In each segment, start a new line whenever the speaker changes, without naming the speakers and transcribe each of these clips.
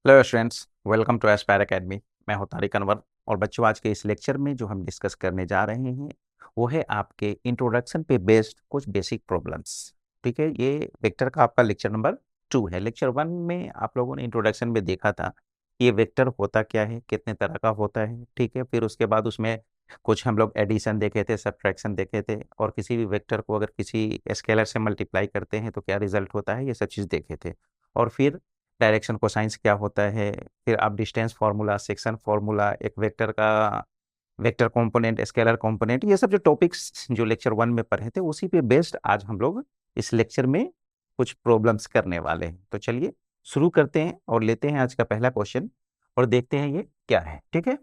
Hello students, welcome to aspire academy. मैं हूं तारिक अनवर। और बच्चों, आज के इस लेक्चर में जो हम डिस्कस करने जा रहे हैं वो है आपके इंट्रोडक्शन पे बेस्ड कुछ बेसिक प्रॉब्लम्स। ठीक है, ये वेक्टर का आपका लेक्चर नंबर 2 है। लेक्चर 1 में आप लोगों ने इंट्रोडक्शन में देखा था ये वेक्टर होता क्या है, कितने तरह का होता है। ठीक है, फिर उसके बाद उसमें कुछ हम लोग एडिशन देखे थे, सब्ट्रैक्शन देखे थे, और किसी भी वेक्टर को अगर किसी स्केलर से मल्टीप्लाई करते हैं तो क्या रिजल्ट होता है, ये सब चीज़ देखे थे। और फिर डायरेक्शन कोसाइंस क्या होता है, फिर आप डिस्टेंस फार्मूला, सेक्शन फार्मूला, एक वेक्टर का वेक्टर कंपोनेंट, स्केलर कंपोनेंट, ये सब जो टॉपिक्स जो लेक्चर 1 में पढ़े थे उसी पे बेस्ड आज हम लोग इस लेक्चर में कुछ प्रॉब्लम्स करने वाले हैं। तो चलिए शुरू करते हैं और लेते हैं आज का पहला क्वेश्चन और देखते हैं ये क्या है। ठीक है,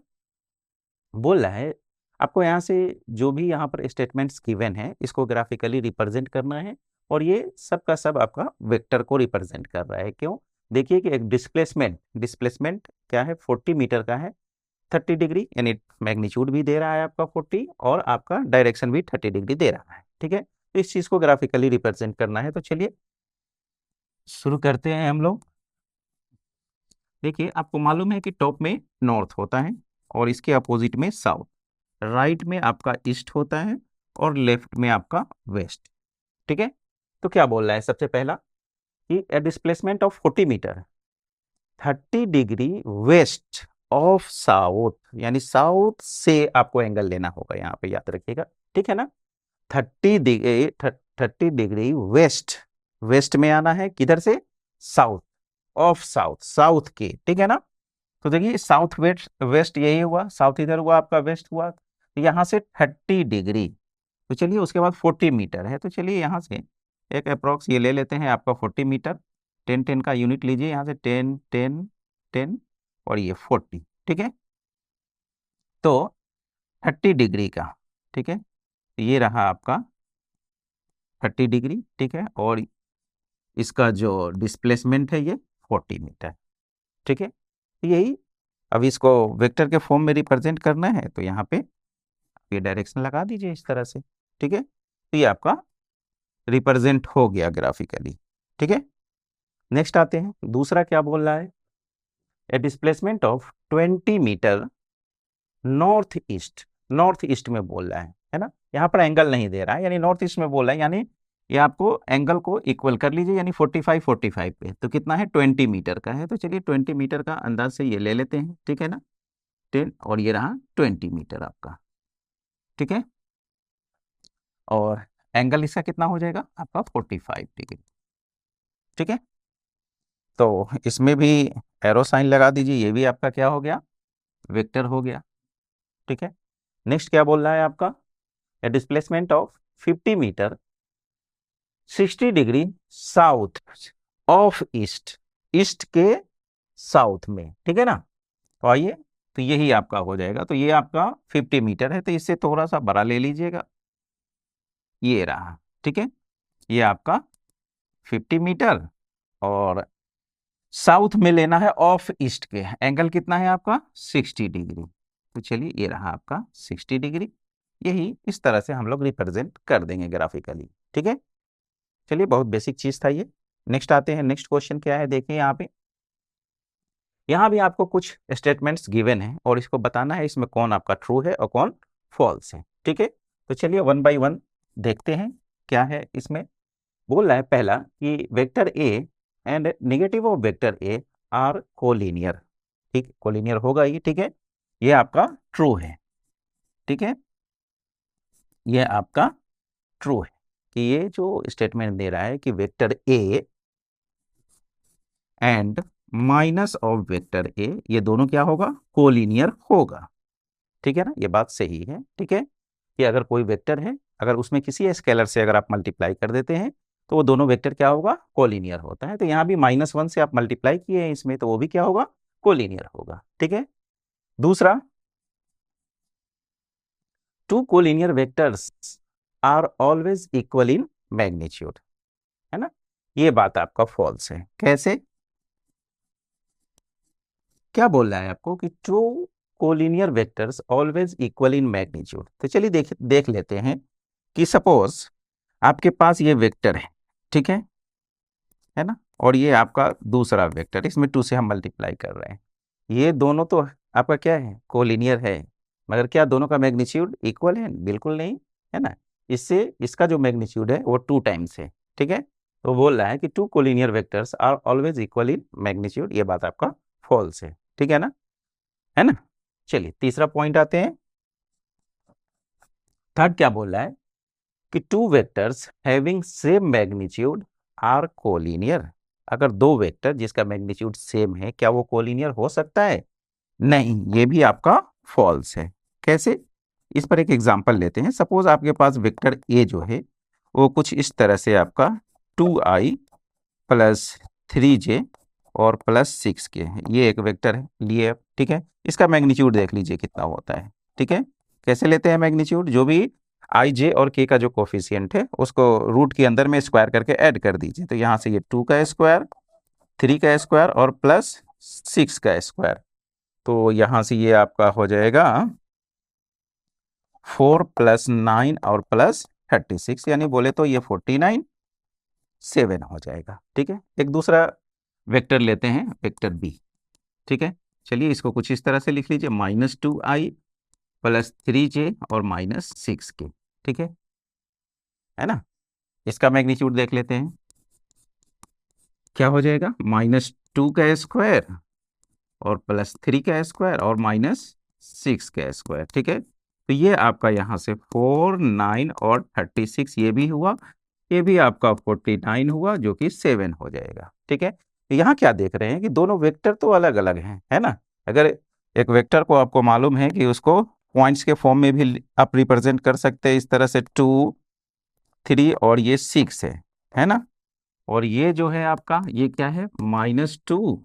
बोल रहा है आपको यहाँ से जो भी यहाँ पर स्टेटमेंट्स गिवन है इसको ग्राफिकली रिप्रेजेंट करना है, और ये सब का सब आपका वेक्टर को रिप्रेजेंट कर रहा है। क्यों? देखिए कि एक डिस्प्लेसमेंट डिस्प्लेसमेंट क्या है, 40 मीटर का है, 30 डिग्री, यानी मैग्नीट्यूड भी दे रहा है आपका 40 और आपका डायरेक्शन भी 30 डिग्री दे रहा है। ठीक है, तो इस चीज को ग्राफिकली रिप्रेजेंट करना है। तो चलिए शुरू करते हैं हम लोग। देखिए, आपको मालूम है कि टॉप में नॉर्थ होता है और इसके अपोजिट में साउथ, राइट में आपका ईस्ट होता है और लेफ्ट में आपका वेस्ट। ठीक है, तो क्या बोल रहा है सबसे पहला कि a displacement of 40 metre 30 degree west of south, यानी साउथ से आपको एंगल लेना होगा, यहाँ पे याद रखिएगा। ठीक है ना, 30 डिग्री वेस्ट, वेस्ट में आना है किधर से, साउथ, ऑफ साउथ, साउथ के। ठीक है ना, तो देखिए साउथ वेस्ट, वेस्ट यही हुआ, साउथ इधर हुआ, आपका वेस्ट हुआ, तो यहाँ से 30 डिग्री। तो चलिए उसके बाद 40 मीटर है, तो चलिए यहाँ से एक अप्रोक्स ये ले लेते हैं आपका 40 मीटर। 10 10 का यूनिट लीजिए, यहाँ से 10 10 10 और ये 40। ठीक है, तो 30 डिग्री का, ठीक है, तो ये रहा आपका 30 डिग्री। ठीक है, और इसका जो डिस्प्लेसमेंट है ये 40 मीटर। ठीक है, तो यही अब इसको वेक्टर के फॉर्म में रिप्रेजेंट करना है, तो यहाँ पे ये डायरेक्शन लगा दीजिए इस तरह से। ठीक है, तो ये आपका रिप्रेजेंट हो गया ग्राफिकली। ठीक है, नेक्स्ट आते हैं, दूसरा क्या बोल रहा है, a displacement of 20 metre north east, north east में बोल रहा है ना, यहाँ पर एंगल नहीं दे रहा है, यानी नॉर्थ ईस्ट में बोल रहा है, यानी ये आपको एंगल को इक्वल कर लीजिए, यानी 45 45 पे, तो कितना है, 20 मीटर का है। तो चलिए 20 मीटर का अंदाज से ये ले लेते हैं। ठीक है ना, 10 और ये रहा 20 मीटर आपका। ठीक है, और एंगल इसका कितना हो जाएगा आपका, 45 डिग्री। ठीक है, तो इसमें भी एरो साइन लगा दीजिए, ये भी आपका क्या हो गया, वेक्टर हो गया। ठीक है, नेक्स्ट क्या बोल रहा है आपका, a displacement of 50 metre 60 degree south of east, east के साउथ में। ठीक है ना, तो आइए, तो यही आपका हो जाएगा, तो ये आपका 50 मीटर है, तो इससे थोड़ा सा बड़ा ले लीजिएगा, ये रहा। ठीक है, ये आपका 50 मीटर और साउथ में लेना है ऑफ ईस्ट के, एंगल कितना है आपका, 60 डिग्री। तो चलिए ये रहा आपका 60 डिग्री, यही इस तरह से हम लोग रिप्रेजेंट कर देंगे ग्राफिकली। ठीक है, चलिए बहुत बेसिक चीज था ये। नेक्स्ट आते हैं, नेक्स्ट क्वेश्चन क्या है, देखिए यहाँ पे, यहाँ भी आपको कुछ स्टेटमेंट्स गिवन है और इसको बताना है इसमें कौन आपका ट्रू है और कौन फॉल्स है। ठीक है, तो चलिए वन बाय वन देखते हैं क्या है इसमें। बोल रहा है पहला कि vector A and negative of vector A R collinear. ठीक, कोलिनियर होगा ये। ठीक है, ये आपका ट्रू है। ठीक है, ये आपका ट्रू है कि ये जो स्टेटमेंट दे रहा है कि vector A and minus of vector A, ये दोनों क्या होगा, कोलिनियर होगा। ठीक है ना, ये बात सही है। ठीक है, कि अगर कोई वेक्टर है, अगर उसमें किसी स्केलर से अगर आप मल्टीप्लाई कर देते हैं तो वो दोनों वेक्टर क्या होगा, कोलिनियर होता है। तो यहाँ भी -1 से आप मल्टीप्लाई किए हैं इसमें, तो वो भी क्या होगा, कोलिनियर होगा। ठीक है, दूसरा, two collinear vectors are always equal in magnitude, है ना, ये बात आपका फॉल्स है। कैसे, क्या बोल रहा है आपको कि two collinear vectors always equal in magnitude. तो चलिए देख लेते हैं कि सपोज आपके पास ये वेक्टर है, ठीक है ना, और ये आपका दूसरा वेक्टर, इसमें 2 से हम मल्टीप्लाई कर रहे हैं। ये दोनों तो आपका क्या है, कोलिनियर है, मगर क्या दोनों का मैग्नीट्यूड इक्वल है? बिल्कुल नहीं, है ना। इससे इसका जो मैग्नीट्यूड है वो 2 टाइम्स है, ठीक है। तो बोल रहा है कि 2 collinear vectors are always equal in magnitude, ये बात आपका फॉल्स है ना, है ना। चलिए तीसरा पॉइंट आते हैं। थर्ड क्या बोल रहा है कि 2 vectors having same magnitude are collinear. अगर 2 वेक्टर जिसका मैग्नीट्यूड सेम है, क्या वो कोलिनियर हो सकता है? नहीं, ये भी आपका फॉल्स है। कैसे? इस पर एक एग्जांपल लेते हैं। सपोज आपके पास वेक्टर ए जो है वो कुछ इस तरह से आपका 2i प्लस 3j और प्लस 6k है। ये एक वेक्टर है लिए अब, ठीक है। इसका मैग्नीट्यूड देख लीजिए कितना होता है, ठीक है। कैसे लेते हैं मैग्नीट्यूड? जो भी आई जे और के का जो कोफिशियंट है उसको रूट के अंदर में स्क्वायर करके ऐड कर दीजिए। तो यहाँ से ये 2 का स्क्वायर, 3 का स्क्वायर और प्लस 6 का स्क्वायर। तो यहाँ से ये आपका हो जाएगा 4 प्लस 9 और प्लस 36, यानी बोले तो ये 49 7 हो जाएगा, ठीक है। एक दूसरा वेक्टर लेते हैं, वेक्टर बी, ठीक है। चलिए इसको कुछ इस तरह से लिख लीजिए, -2i प्लस 3j और -6k, ठीक है ना। इसका मैग्नीट्यूड देख लेते हैं, क्या हो जाएगा, -2 का स्क्वायर और प्लस 3 का स्क्वायर और -6 का स्क्वायर, ठीक है। तो ये आपका यहाँ से 4 9 और 36 ये भी हुआ, ये भी आपका 49 हुआ, जो कि 7 हो जाएगा, ठीक है। तो यहाँ क्या देख रहे हैं कि दोनों वेक्टर तो अलग अलग हैं, है ना। अगर एक वेक्टर को आपको मालूम है कि उसको पॉइंट्स के फॉर्म में भी आप रिप्रेजेंट कर सकते हैं, इस तरह से 2 3 और ये 6 है ना। और ये जो है आपका ये क्या है, -2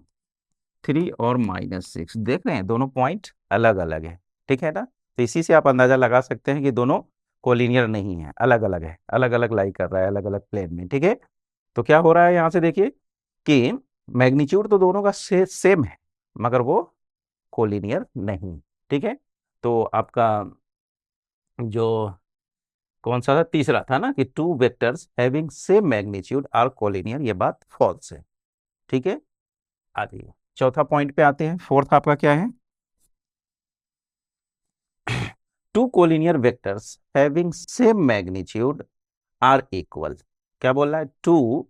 3 और -6, देख रहे हैं दोनों पॉइंट अलग अलग है, ठीक है ना। तो इसी से आप अंदाजा लगा सकते हैं कि दोनों कोलिनियर नहीं है, अलग अलग है, अलग अलग लाई कर रहा है अलग अलग प्लेन में, ठीक है। तो क्या हो रहा है यहाँ से देखिए कि मैग्नीट्यूड तो दोनों का सेम है, मगर वो कोलिनियर नहीं, ठीक है। तो आपका जो कौन सा था, तीसरा था ना, कि 2 vectors having same magnitude are collinear, ये बात फॉल्स है, ठीक है। आ जाइए चौथा पॉइंट पे आते हैं। फोर्थ आपका क्या है, 2 collinear vectors having same magnitude are equal. क्या बोल रहा है, 2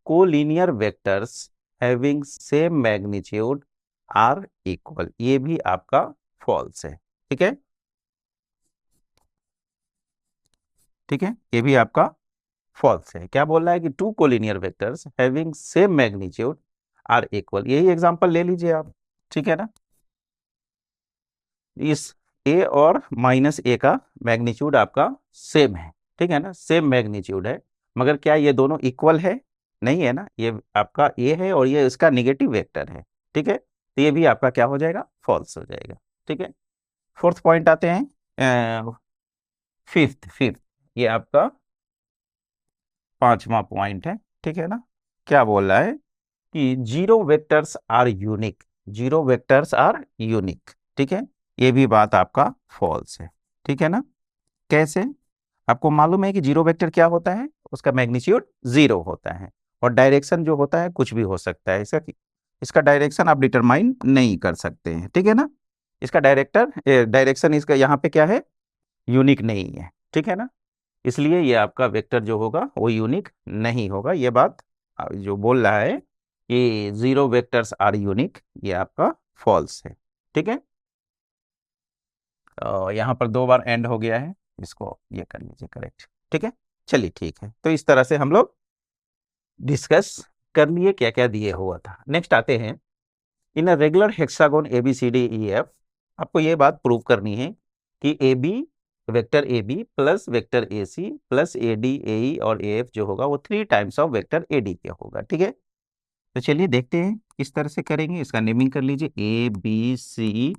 collinear vectors having same magnitude are equal, ये भी आपका फॉल्स है, ठीक है, ठीक है। ये भी आपका फॉल्स है। क्या बोल रहा है कि 2 collinear vectors having same magnitude are equal, यही एग्जांपल ले लीजिए आप, ठीक है ना। इस ए और -a का मैग्नीट्यूड आपका सेम है, ठीक है ना, सेम मैग्नीट्यूड है, मगर क्या ये दोनों इक्वल है? नहीं है ना, ये आपका ए है और ये इसका निगेटिव वेक्टर है, ठीक है। तो ये भी आपका क्या हो जाएगा, फॉल्स हो जाएगा, ठीक है। फोर्थ पॉइंट आते हैं, फिफ्थ ये आपका पांचवा पॉइंट है, ठीक है ना। क्या बोल रहा है कि zero vectors are unique, zero vectors are unique, ठीक है। ये भी बात आपका फॉल्स है, ठीक है ना। कैसे? आपको मालूम है कि जीरो वेक्टर क्या होता है, उसका मैग्नीट्यूड 0 होता है और डायरेक्शन जो होता है कुछ भी हो सकता है, इसका डायरेक्शन आप डिटरमाइन नहीं कर सकते हैं, ठीक है ना। इसका डायरेक्शन इसका यहाँ पे क्या है, यूनिक नहीं है, ठीक है ना। इसलिए ये आपका वेक्टर जो होगा वो यूनिक नहीं होगा। ये बात जो बोल रहा है कि जीरो वेक्टर्स आर यूनिक, ये आपका फॉल्स है, ठीक है। यहाँ पर 2 बार एंड हो गया है, इसको ये कर लीजिए करेक्ट, ठीक है। चलिए ठीक है, तो इस तरह से हम लोग डिस्कस कर लिए क्या क्या दिए हुआ था। नेक्स्ट आते हैं, इन अ रेगुलर हेक्सागोन ABCDEF, आपको ये बात प्रूव करनी है कि AB vector AB plus vector AC plus AD AE और AF जो होगा वो 3 टाइम्स ऑफ वेक्टर AD के होगा, ठीक है। तो चलिए देखते हैं किस तरह से करेंगे। इसका नेमिंग कर लीजिए ABCDEF।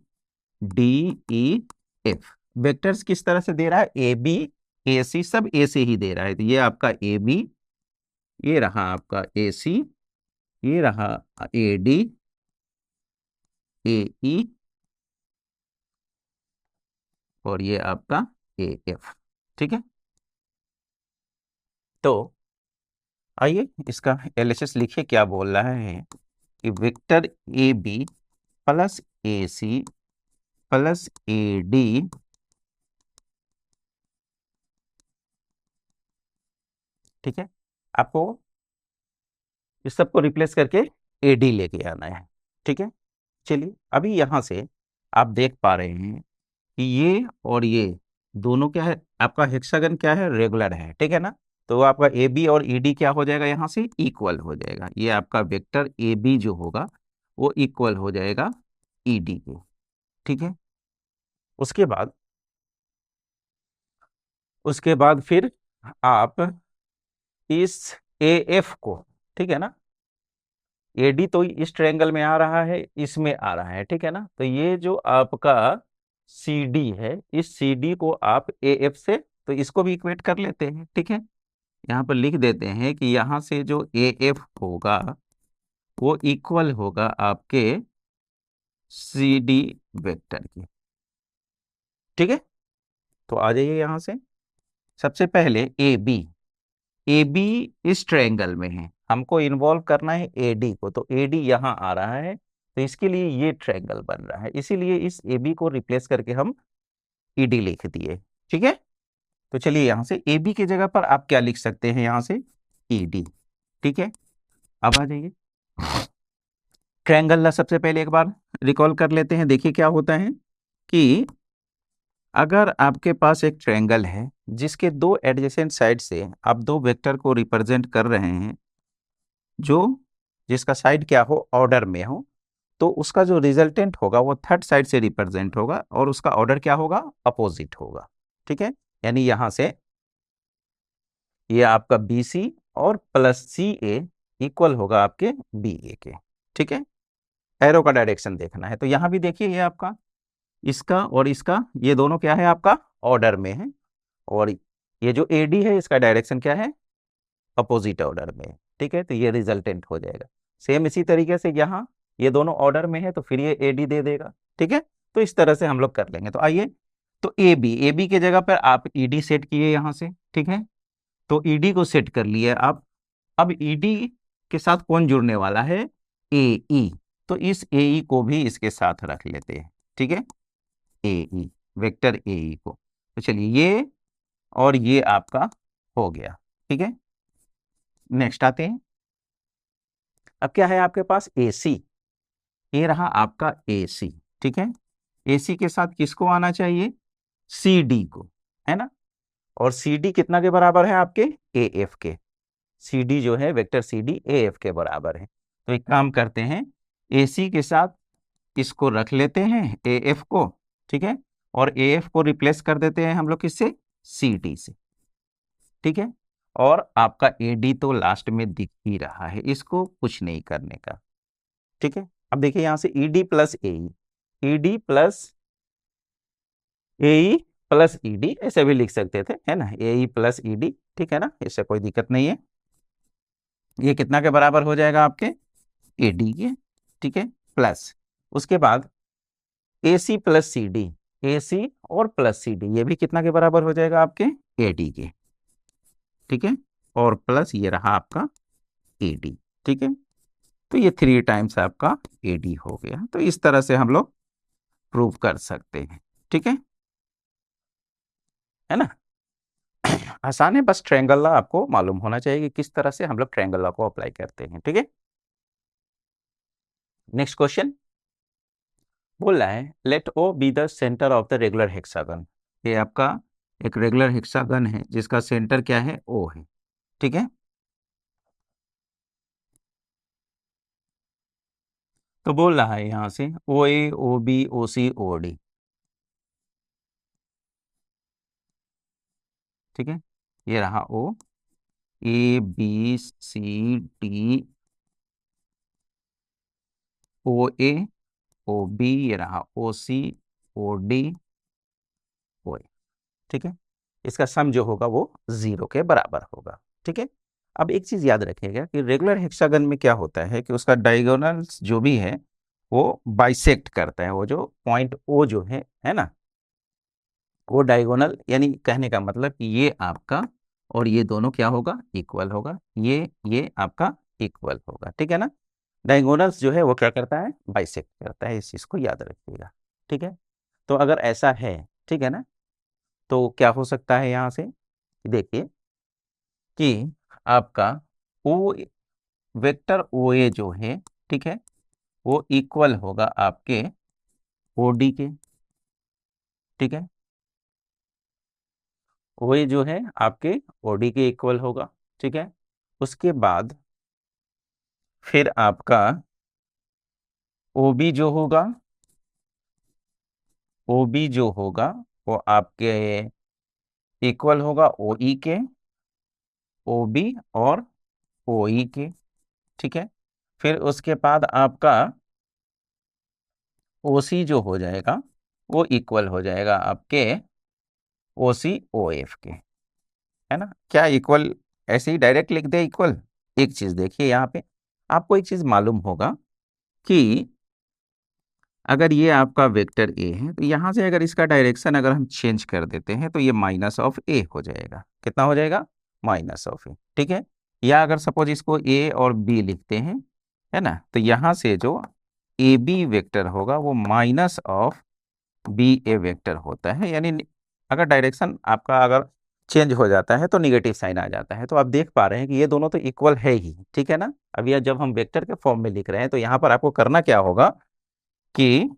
वेक्टर्स किस तरह से दे रहा है, AB AC सब A से ही दे रहा है। तो ये आपका AB, ये रहा आपका AC, ये रहा AD AE और ये आपका AF, ठीक है। तो आइए इसका एलएचएस लिखिए, क्या बोल रहा है कि vector A B plus A C plus A D, ठीक है, आपको इस सबको रिप्लेस करके ए डी लेके आना है, ठीक है। चलिए अभी यहां से आप देख पा रहे हैं कि ये और ये दोनों क्या है, आपका हेक्सागन क्या है, रेगुलर है, ठीक है ना। तो आपका ए बी और ई डी क्या हो जाएगा, यहां से इक्वल हो जाएगा। ये आपका वेक्टर ए बी जो होगा वो इक्वल हो जाएगा ई डी के, ठीक है। उसके बाद फिर आप इस ए एफ को, ठीक है ना, ए डी तो इस ट्रायंगल में आ रहा है, इसमें आ रहा है, ठीक है ना। तो ये जो आपका सी डी है, इस सी डी को आप ए एफ से, तो इसको भी इक्वेट कर लेते हैं, ठीक है। यहाँ पर लिख देते हैं कि यहाँ से जो ए एफ होगा वो इक्वल होगा आपके सी डी वेक्टर की, ठीक है। तो आ जाइए यहाँ से, सबसे पहले ए बी इस ट्रायंगल में है, हमको इन्वॉल्व करना है ए डी को, तो ए डी यहाँ आ रहा है, तो इसके लिए ये ट्रायंगल बन रहा है, इसीलिए इस ए बी को रिप्लेस करके हम ई डी लिख दिए, ठीक है। तो चलिए यहाँ से ए बी की जगह पर आप क्या लिख सकते हैं, यहाँ से ई डी, ठीक है। अब आ जाइए ट्रायंगल ला सबसे पहले एक बार रिकॉल कर लेते हैं। देखिए क्या होता है कि अगर आपके पास एक ट्रायंगल है जिसके दो एडजेसेंट साइड से आप दो वेक्टर को रिप्रेजेंट कर रहे हैं, जो जिसका साइड क्या हो, ऑर्डर में हो, तो उसका जो रिजल्टेंट होगा वो थर्ड साइड से रिप्रेजेंट होगा और उसका ऑर्डर क्या होगा, अपोजिट होगा, ठीक है। यानी यहां से ये आपका बी सी और प्लस सी ए इक्वल होगा आपके बी ए के, ठीक है। एरो का डायरेक्शन देखना है, तो यहां भी देखिए ये आपका इसका और इसका ये दोनों क्या है, आपका ऑर्डर में है, और ये जो ए डी है इसका डायरेक्शन क्या है, अपोजिट ऑर्डर में, ठीक है। तो ये रिजल्टेंट हो जाएगा। सेम इसी तरीके से यहाँ ये दोनों ऑर्डर में है तो फिर ये ए डी दे देगा, ठीक है। तो इस तरह से हम लोग कर लेंगे। तो आइए, तो ए बी के जगह पर आप ई डी सेट किए यहाँ से, ठीक है। तो ई डी को सेट कर लिए आप। अब ई डी के साथ कौन जुड़ने वाला है, ए ई, तो इस ए ई को भी इसके साथ रख लेते हैं, ठीक है, ए ई, वेक्टर ए ई को। तो चलिए ये और ये आपका हो गया, ठीक है। नेक्स्ट आते हैं, अब क्या है आपके पास ए सी, ये रहा आपका ए सी, ठीक है। ए सी के साथ किसको आना चाहिए, सी डी को, है ना। और सी डी कितना के बराबर है आपके, ए एफ के। सी डी जो है vector C D A F के बराबर है। तो एक काम करते हैं, ए सी के साथ इसको रख लेते हैं ए एफ को, ठीक है, और ए एफ को रिप्लेस कर देते हैं हम लोग किससे, सी डी से, ठीक है। और आपका ए डी तो लास्ट में दिख ही रहा है, इसको कुछ नहीं करने का, ठीक है। अब देखिए यहां से ई डी प्लस ए ई, ई डी प्लस ए ई प्लस ई डी, ऐसे भी लिख सकते थे, है ना, ए ई प्लस ई डी, ठीक है ना, इससे कोई दिक्कत नहीं है। ये कितना के बराबर हो जाएगा आपके, ए डी के, ठीक है, प्लस उसके बाद ए सी प्लस सी डी, ए सी और प्लस सी डी, ये भी कितना के बराबर हो जाएगा आपके, ए डी के, ठीक है, और प्लस ये रहा आपका ए डी, ठीक है। तो ये 3 टाइम्स आपका ए डी हो गया। तो इस तरह से हम लोग प्रूव कर सकते हैं, ठीक है ना। आसान है, बस ट्रायंगल लॉ आपको मालूम होना चाहिए कि किस तरह से हम लोग ट्रायंगल लॉ को अप्लाई करते हैं, ठीक है। नेक्स्ट क्वेश्चन बोल रहा है, let O B the centre of the regular hexagon. ये आपका एक रेगुलर हेक्सागन है जिसका सेंटर क्या है, ओ है, ठीक है। तो बोल रहा है यहां से ओ A O B O C O D, ठीक है। ये रहा O, A B C D, O A O B, ये रहा ओ सी ओ डी ओ ए, ठीक है। इसका सम जो होगा वो 0 के बराबर होगा, ठीक है। अब एक चीज याद रखिएगा कि रेगुलर हेक्सागन में क्या होता है कि उसका डायगोनल्स जो भी है वो बाइसेक्ट करता है, वो जो पॉइंट ओ जो है ना, वो डायगोनल, यानी कहने का मतलब कि ये आपका और ये दोनों क्या होगा, इक्वल होगा, ये आपका इक्वल होगा, ठीक है ना। डायगोनल्स जो है वो क्या करता है, बाइसेक्ट करता है, इस चीज को याद रखिएगा, ठीक है। तो अगर ऐसा है, ठीक है ना, तो क्या हो सकता है यहां से, देखिए कि आपका ओ वेक्टर ओ ए जो है, ठीक है, वो इक्वल होगा आपके ओडी के, ठीक है। ओ ए जो है आपके ओडी के इक्वल होगा, ठीक है। उसके बाद फिर आपका ओबी जो होगा, ओबी जो होगा वो आपके इक्वल होगा ओई के, ओबी और ओई के, ठीक है। फिर उसके बाद आपका ओसी जो हो जाएगा वो इक्वल हो जाएगा आपके ओसी ओ एफ के, है ना। क्या इक्वल ऐसे ही डायरेक्ट लिख दे इक्वल। एक चीज देखिए यहाँ पे, आपको एक चीज मालूम होगा कि अगर ये आपका वेक्टर ए है तो यहाँ से अगर इसका डायरेक्शन अगर हम चेंज कर देते हैं तो ये माइनस ऑफ ए हो जाएगा। कितना हो जाएगा, माइनस ऑफ ए, ठीक है। या अगर सपोज इसको ए और बी लिखते हैं, है ना, तो यहाँ से जो ए बी वेक्टर होगा वो minus of B A vector होता है, यानी अगर डायरेक्शन आपका अगर चेंज हो जाता है तो निगेटिव साइन आ जाता है। तो आप देख पा रहे हैं कि ये दोनों तो इक्वल है ही, ठीक है ना। अब यह जब हम वेक्टर के फॉर्म में लिख रहे हैं तो यहाँ पर आपको करना क्या होगा कि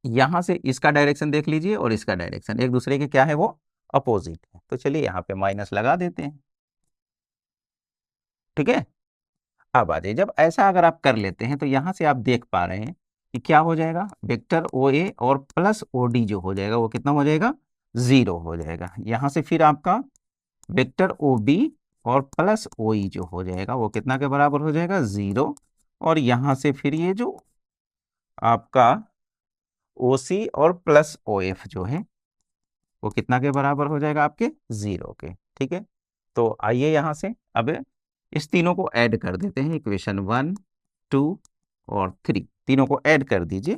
यहां से इसका डायरेक्शन देख लीजिए और इसका डायरेक्शन एक दूसरे के क्या है, वो अपोजिट है। तो चलिए यहाँ पे माइनस लगा देते हैं, ठीक है। अब आ जाइए, जब ऐसा अगर आप कर लेते हैं तो यहां से आप देख पा रहे हैं कि क्या हो जाएगा, वेक्टर ओ ए और प्लस ओ डी जो हो जाएगा वो कितना हो जाएगा, 0 हो जाएगा। यहां से फिर आपका वेक्टर ओ बी और प्लस ओ ई जो हो जाएगा वो कितना के बराबर हो जाएगा, 0। और यहां से फिर ये जो आपका ओ सी और प्लस ओ एफ जो है वो कितना के बराबर हो जाएगा, आपके 0 के, ठीक है। तो आइए यहां से अब इस तीनों को ऐड कर देते हैं, इक्वेशन 1 2 और 3 तीनों को ऐड कर दीजिए।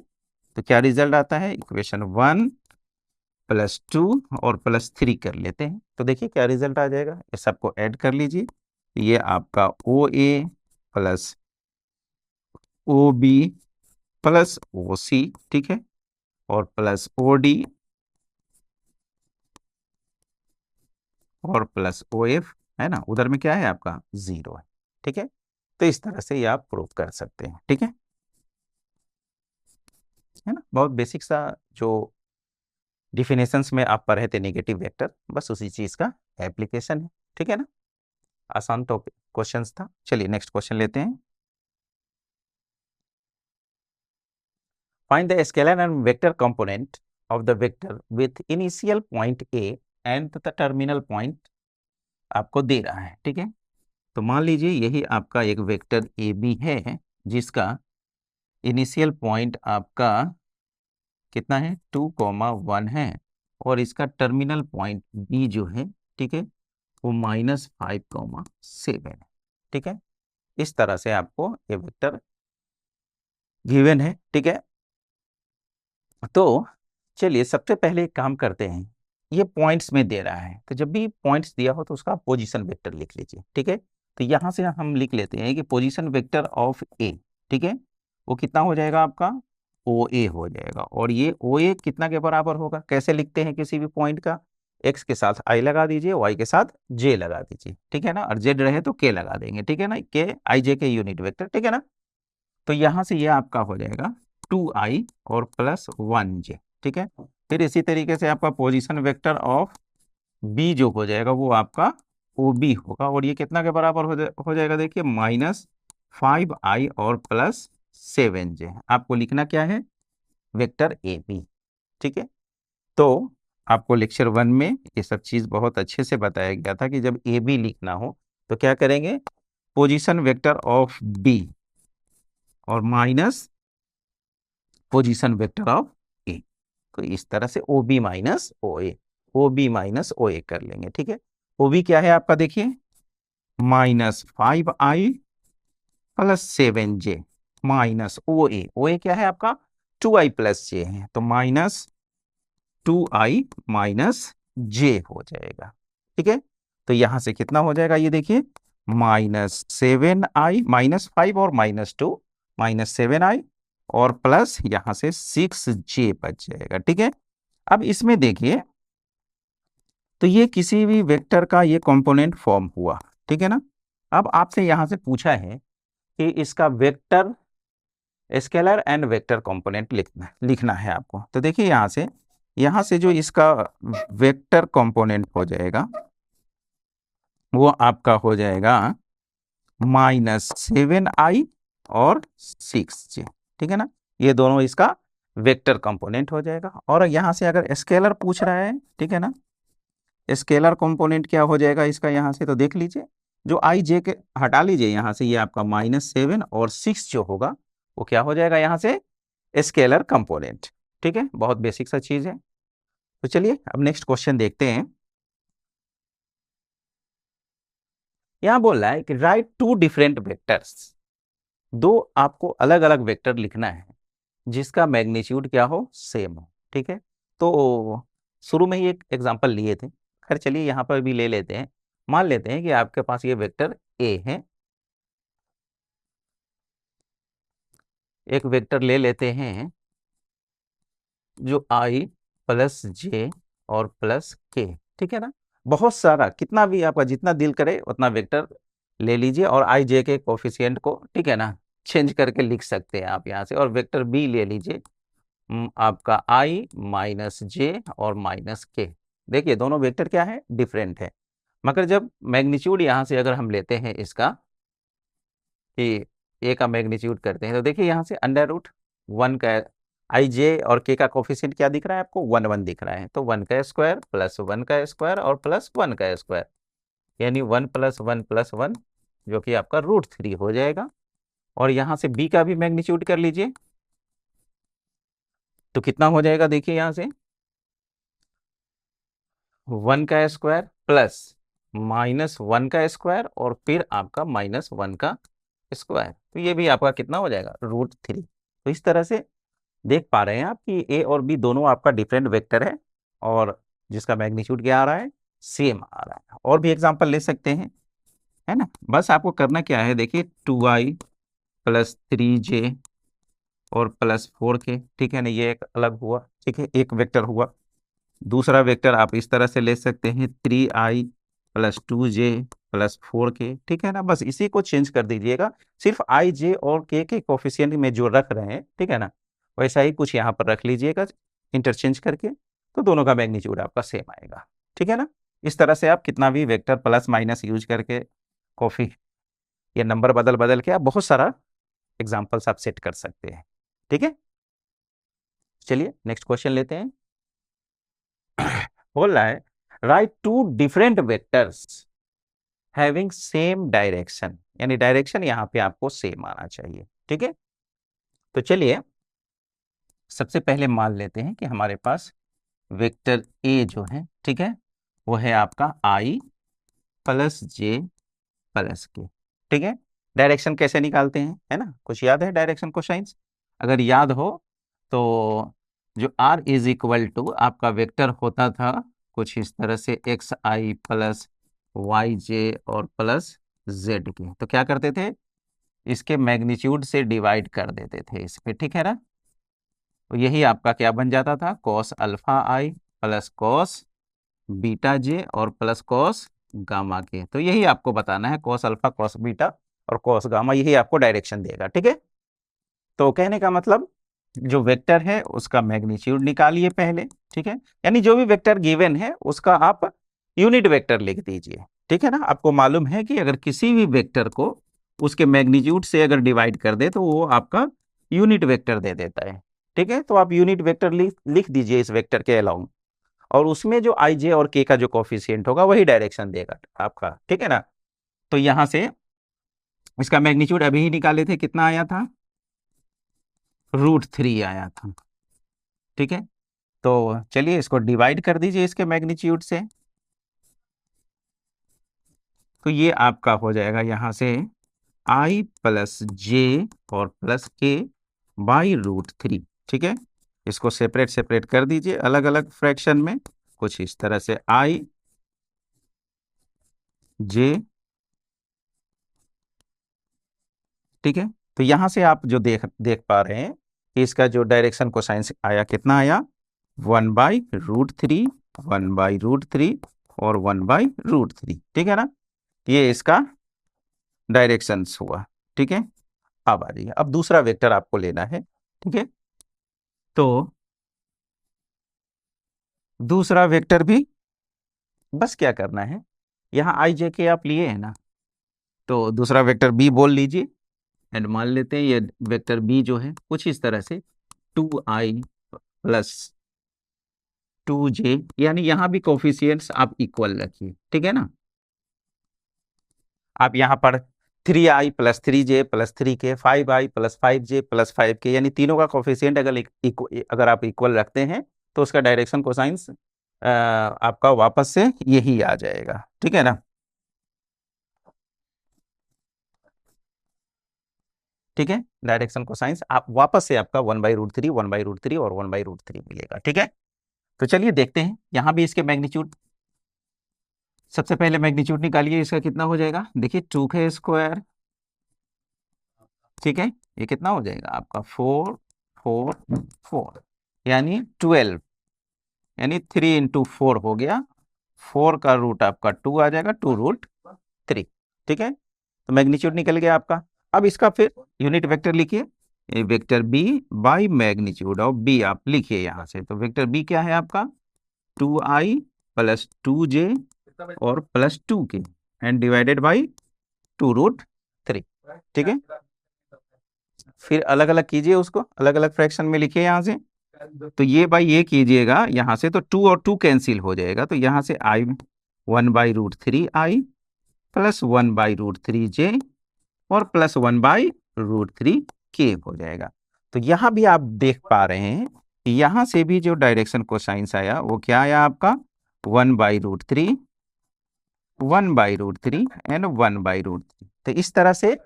तो क्या रिजल्ट आता है, इक्वेशन 1 प्लस 2 और प्लस 3 कर लेते हैं तो देखिए क्या रिजल्ट आ जाएगा। ये सबको ऐड कर लीजिए, ये आपका O A plus O B plus O C, ठीक है, और प्लस ओ डी और प्लस ओ एफ, है ना। उधर में क्या है आपका, 0 है, ठीक है। तो इस तरह से ये आप प्रूव कर सकते हैं, ठीक है ना। बहुत बेसिक सा जो डिफिनेशंस में आप पढ़े थे नेगेटिव वेक्टर, बस उसी चीज का एप्लीकेशन है, ठीक है ना। आसान टॉपिक क्वेश्चंस था। चलिए नेक्स्ट क्वेश्चन लेते हैं। Find the scalar and vector component of the vector with initial point A and the terminal point आपको दे रहा है, ठीक है। तो मान लीजिए यही आपका एक वेक्टर ए बी है जिसका इनिशियल पॉइंट आपका कितना है, 2,1 है, और इसका टर्मिनल पॉइंट बी जो है, ठीक है, वो -5,7 है, ठीक है। इस तरह से आपको ये वेक्टर गिवन है, ठीक है। तो चलिए सबसे पहले एक काम करते हैं, ये पॉइंट्स में दे रहा है तो जब भी पॉइंट्स दिया हो तो उसका पोजीशन वेक्टर लिख लीजिए, ठीक है। तो यहां से हम लिख लेते हैं कि पोजीशन वेक्टर ऑफ ए, ठीक है, वो कितना हो जाएगा आपका, ओ ए हो जाएगा। और ये ओ ए कितना के बराबर होगा, कैसे लिखते हैं किसी भी पॉइंट का, एक्स के साथ आई लगा दीजिए, वाई के साथ जे लगा दीजिए, ठीक है ना, और जेड रहे तो के लगा देंगे, ठीक है ना, के आई जे के यूनिट वेक्टर, ठीक है ना। तो यहां से ये आपका हो जाएगा 2i और प्लस 1j, ठीक है। फिर इसी तरीके से आपका पोजीशन वेक्टर ऑफ बी जो हो जाएगा वो आपका ओ बी होगा, और ये कितना के बराबर हो जाएगा, देखिए -5i और प्लस 7j। आपको लिखना क्या है, वेक्टर ए बी, ठीक है। तो आपको लेक्चर 1 में ये सब चीज बहुत अच्छे से बताया गया था कि जब ए बी लिखना हो तो क्या करेंगे, पोजीशन वेक्टर ऑफ बी और माइनस पोजीशन वेक्टर ऑफ ए। तो इस तरह से O B minus O A, O B minus O ए कर लेंगे, ठीक है। ओ बी क्या है आपका, देखिए -5i plus 7j minus O ए क्या है आपका 2i प्लस j है, तो -2i माइनस जे हो जाएगा। ठीक है, तो यहां से कितना हो जाएगा ये देखिए, -7i -5 और -2 -7i और प्लस यहां से 6j बच जाएगा। ठीक है, अब इसमें देखिए, तो ये किसी भी वेक्टर का ये कंपोनेंट फॉर्म हुआ। ठीक है ना, अब आपसे यहां से पूछा है कि इसका vector scalar and vector component लिखना है आपको। तो देखिए यहां से जो इसका वेक्टर कंपोनेंट हो जाएगा वो आपका हो जाएगा -7i और 6j। ठीक है ना, ये दोनों इसका वेक्टर कंपोनेंट हो जाएगा। और यहां से अगर स्केलर पूछ रहा है, ठीक है ना, स्केलर कंपोनेंट क्या हो जाएगा इसका यहां से, तो देख लीजिए, जो आई जे के हटा लीजिए यहां से, ये आपका -7 और 6 जो होगा वो क्या हो जाएगा यहां से, स्केलर कंपोनेंट। ठीक है, बहुत बेसिक सा चीज है। तो चलिए अब नेक्स्ट क्वेश्चन देखते हैं। यहां बोल रहा है कि राइट टू डिफरेंट वेक्टर्स, दो आपको अलग अलग वेक्टर लिखना है जिसका मैग्नीट्यूड क्या हो, सेम हो। ठीक है, तो शुरू में ही एक एग्जांपल लिए थे, खैर चलिए यहां पर भी ले लेते हैं। मान लेते हैं कि आपके पास ये वेक्टर ए है, एक वेक्टर ले लेते हैं जो आई प्लस जे और प्लस के। ठीक है ना, बहुत सारा, कितना भी आपका जितना दिल करे उतना वेक्टर ले लीजिए और आई जे के कोफिशिएंट को, ठीक है ना, चेंज करके लिख सकते हैं आप यहाँ से। और वेक्टर बी ले लीजिए, आपका आई माइनस जे और माइनस के। देखिए दोनों वेक्टर क्या है, डिफरेंट है, मगर जब मैग्नीट्यूड यहाँ से अगर हम लेते हैं इसका, कि ए का मैग्नीट्यूड करते हैं, तो देखिए यहाँ से √1 का आई जे और के का कोफिशिएंट क्या दिख रहा है आपको, 1 दिख रहा है। तो 1 का स्क्वायर प्लस 1 का स्क्वायर और प्लस 1 का स्क्वायर, यानी 1 + 1 + 1 जो कि आपका √3 हो जाएगा। और यहाँ से बी का भी मैग्नीट्यूड कर लीजिए, तो कितना हो जाएगा देखिए यहाँ से, 1 का स्क्वायर प्लस -1 का स्क्वायर और फिर आपका -1 का स्क्वायर, तो ये भी आपका कितना हो जाएगा, √3। तो इस तरह से देख पा रहे हैं आप कि ए और बी दोनों आपका डिफरेंट वेक्टर है और जिसका मैग्नीट्यूड क्या आ रहा है, सेम आ रहा है। और भी एग्जांपल ले सकते हैं, है ना, बस आपको करना क्या है, देखिए 2i + 3j और +4k। ठीक है ना, ये एक अलग हुआ। ठीक है, एक वेक्टर हुआ। दूसरा वेक्टर आप इस तरह से ले सकते हैं, 3i + 2j + 4k। ठीक है ना, बस इसी को चेंज कर दीजिएगा, सिर्फ i j और k के कोफिशिएंट में जो रख रहे हैं, ठीक है ना, वैसा ही कुछ यहाँ पर रख लीजिएगा इंटरचेंज करके, तो दोनों का मैग्नीट्यूड आपका सेम आएगा। ठीक है ना, इस तरह से आप कितना भी वेक्टर प्लस माइनस यूज करके कॉफी या नंबर बदल बदल के आप बहुत सारा एग्जाम्पल्स आप सेट कर सकते हैं। ठीक है, चलिए नेक्स्ट क्वेश्चन लेते हैं। बोल रहा है right two different vectors having same direction, यानी डायरेक्शन यहाँ पे आपको सेम आना चाहिए। ठीक है, तो चलिए सबसे पहले मान लेते हैं कि हमारे पास वेक्टर ए जो है, ठीक है, वो है आपका आई + जे + के। ठीक है, डायरेक्शन कैसे निकालते हैं, है ना, कुछ याद है डायरेक्शन को साइंस, अगर याद हो तो जो r = आपका वेक्टर होता था कुछ इस तरह से, xi + yj और +z के, तो क्या करते थे, इसके मैग्नीट्यूड से डिवाइड कर देते थे इस पे। ठीक है ना, तो यही आपका क्या बन जाता था, cos αi + cos βj और cos γ। तो यही आपको बताना है, cos α cos β और cos γ, यही आपको डायरेक्शन देगा। ठीक है, तो कहने का मतलब जो वेक्टर है उसका मैग्नीट्यूड निकालिए पहले। ठीक है, यानी जो भी वेक्टर गिवन है उसका आप यूनिट वेक्टर लिख दीजिए। ठीक है ना, आपको मालूम है कि अगर किसी भी वेक्टर को उसके मैग्नीट्यूड से अगर डिवाइड कर दे तो वो आपका यूनिट वेक्टर दे देता है। ठीक है, तो आप यूनिट वेक्टर लिख दीजिए इस वेक्टर के अलाउंग, और उसमें जो आई जे और के का जो कोफिशिएंट होगा वही डायरेक्शन देगा आपका। ठीक है ना, तो यहां से इसका मैग्नीट्यूड अभी ही निकाले थे, कितना आया था, √3 आया था। ठीक है, तो चलिए इसको डिवाइड कर दीजिए इसके मैग्नीट्यूड से, तो ये आपका हो जाएगा यहां से i + j और +k / √3। ठीक है, इसको सेपरेट सेपरेट कर दीजिए अलग अलग फ्रैक्शन में, कुछ इस तरह से आई जे, ठीक है। तो यहां से आप जो देख देख पा रहे हैं कि इसका जो डायरेक्शन कोसाइन आया कितना आया, 1/√3, 1/√3 और 1/√3, ठीक है ना। ये इसका डायरेक्शन हुआ, ठीक है। अब आ जाइए, अब दूसरा वेक्टर आपको लेना है, ठीक है। तो दूसरा वेक्टर भी बस क्या करना है, यहाँ आई जे के आप लिए है ना, तो दूसरा वेक्टर बी बोल लीजिए। एंड मान लेते हैं ये वेक्टर बी जो है कुछ इस तरह से 2i+2j, यानी यहां भी कोफिशियंट्स आप इक्वल रखिए, ठीक है ना। आप यहां पर 3i+3j+3k, 5i+5j+5k, यानी तीनों का कोफिशियंट अगर आप इक्वल रखते हैं तो उसका डायरेक्शन कोसाइंस आपका वापस से यही आ जाएगा, ठीक है ना। ठीक है, डायरेक्शन कोसाइंस आप वापस से आपका 1/√3, 1/√3 और 1/√3 मिलेगा, ठीक है। तो चलिए देखते हैं यहां भी इसके मैग्नीट्यूड। सबसे पहले मैग्नीट्यूड निकालिए, इसका कितना हो जाएगा, देखिए 2k², ठीक है। ये कितना हो जाएगा आपका 4 4 4, यानी 12, यानी 3 × 4 हो गया। 4 का रूट आपका 2 आ जाएगा, 2√3, ठीक है। तो मैग्नीट्यूड निकल गया आपका। अब इसका फिर यूनिट वेक्टर लिखिए, vector B by magnitude of B आप लिखिए यहां से। तो वेक्टर बी क्या है आपका, 2i+2j और +2k एंड डिवाइडेड बाई 2√3, ठीक है। फिर अलग अलग कीजिए, उसको अलग अलग फ्रैक्शन में लिखिए यहां से। तो ये बाई ये कीजिएगा यहां से, तो 2 और 2 कैंसिल हो जाएगा, तो यहां से आई 1/√3i +1/√3j और +1/√3k हो जाएगा। तो यहां भी आप देख पा रहे हैं कि यहां से भी जो डायरेक्शन कोसाइंस आया वो क्या आया आपका, 1/√3, 1/√3 एंड 1/√3। तो इस तरह से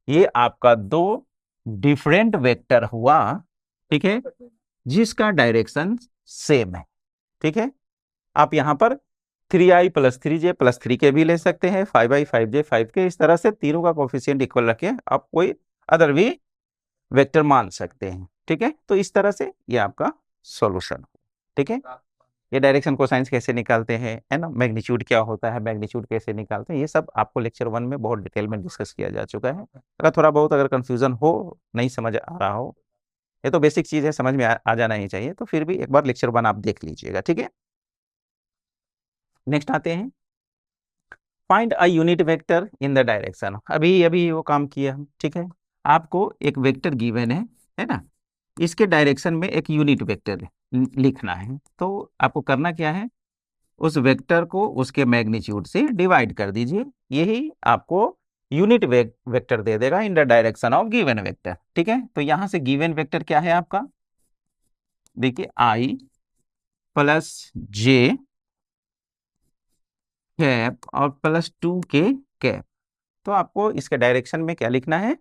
ये आपका दो डिफरेंट वेक्टर हुआ, ठीक है, जिसका डायरेक्शन सेम है, ठीक है। आप यहां पर 3i+3j+3k भी ले सकते हैं, 5i+5j 5k, इस तरह से तीनों का कोफिशिएंट इक्वल रखे आप कोई अदर भी वेक्टर मान सकते हैं, ठीक है। तो इस तरह से ये आपका सॉल्यूशन, ठीक है। ये डायरेक्शन कोसाइंस कैसे निकालते हैं, है ना, मैग्नीट्यूड क्या होता है, मैग्नीट्यूड कैसे निकालते हैं, ये सब आपको लेक्चर 1 में बहुत डिटेल में डिस्कस किया जा चुका है। अगर थोड़ा बहुत अगर कंफ्यूजन हो, नहीं समझ आ रहा हो, ये तो बेसिक चीज है, समझ में आ जाना ही चाहिए, तो फिर भी एक बार लेक्चर 1 आप देख लीजिएगा, ठीक है। नेक्स्ट आते हैं, find a unit vector in the direction. अभी अभी वो काम किया हम, ठीक है। आपको एक वेक्टर गिवन है ना, इसके डायरेक्शन में एक यूनिट वेक्टर लिखना है। तो आपको करना क्या है, उस वेक्टर को उसके मैग्नीट्यूड से डिवाइड कर दीजिए, यही आपको यूनिट वेक्टर दे देगा इन the direction of given vector, ठीक है। तो यहां से गिवन वेक्टर क्या है आपका, देखिए i+j कैप और +2k कैप। तो आपको इसके डायरेक्शन में क्या लिखना है,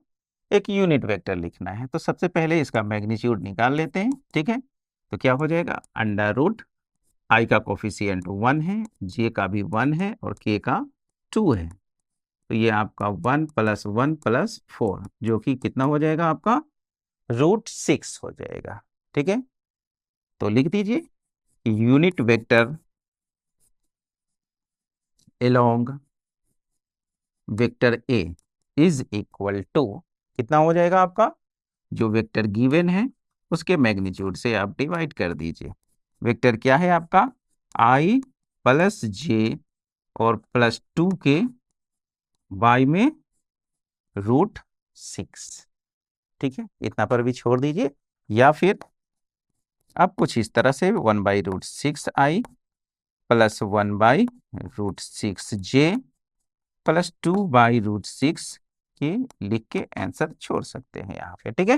एक यूनिट वेक्टर लिखना है। तो सबसे पहले इसका मैग्नीट्यूड निकाल लेते हैं, ठीक है। तो क्या हो जाएगा, अंडर रूट आई का कोफिशिएंट 1 है, जे का भी 1 है और के का 2 है। तो ये आपका 1 + 1 + 4 जो कि कितना हो जाएगा आपका, √6 हो जाएगा, ठीक है। तो लिख दीजिए unit vector along vector A is equal to, कितना हो जाएगा आपका, जो वेक्टर गिवन है उसके मैग्नीट्यूड से आप डिवाइड कर दीजिए। वेक्टर क्या है आपका, i+j और +2k y में √6, ठीक है। इतना पर भी छोड़ दीजिए, या फिर आप कुछ इस तरह से 1/√6i +1/√6j +2/√6 के लिख के आंसर छोड़ सकते हैं यहाँ पे, ठीक है।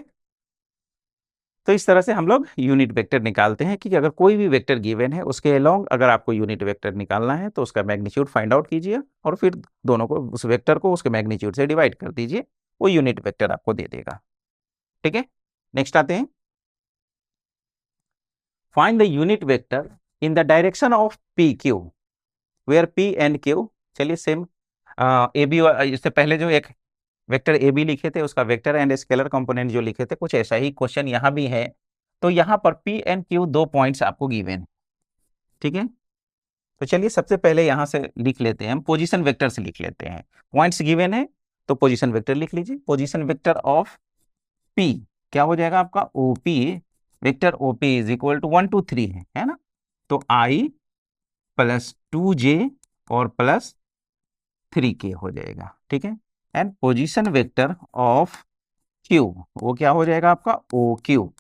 तो इस तरह से हम लोग यूनिट वेक्टर निकालते हैं कि अगर कोई भी वेक्टर गिवन है उसके अलोंग अगर आपको यूनिट वेक्टर निकालना है तो उसका मैग्नीट्यूड फाइंड आउट कीजिए और फिर दोनों को, उस वेक्टर को उसके मैग्नीट्यूड से डिवाइड कर दीजिए, वो यूनिट वेक्टर आपको दे देगा, ठीक है। नेक्स्ट आते हैं, find the unit vector in the direction of P Q, where P and Q, चलिए सेम ए बी, इससे पहले जो एक वेक्टर ए बी लिखे थे उसका वेक्टर एंड स्केलर कंपोनेंट जो लिखे थे, कुछ ऐसा ही क्वेश्चन यहाँ भी है। तो यहाँ पर पी एंड क्यू 2 पॉइंट्स आपको गिवन, ठीक है। तो चलिए सबसे पहले यहाँ से लिख लेते हैं, हम पोजीशन वेक्टर से लिख लेते हैं। पॉइंट्स गिवन है तो पोजीशन वेक्टर लिख लीजिए। पोजीशन वेक्टर ऑफ पी क्या हो जाएगा आपका, OP, vector OP is equal to 1 2 3 है ना। तो आई प्लस 2j और प्लस 3k हो जाएगा, ठीक है। And position vector of Q, वो क्या हो जाएगा आपका, ओ क्यू।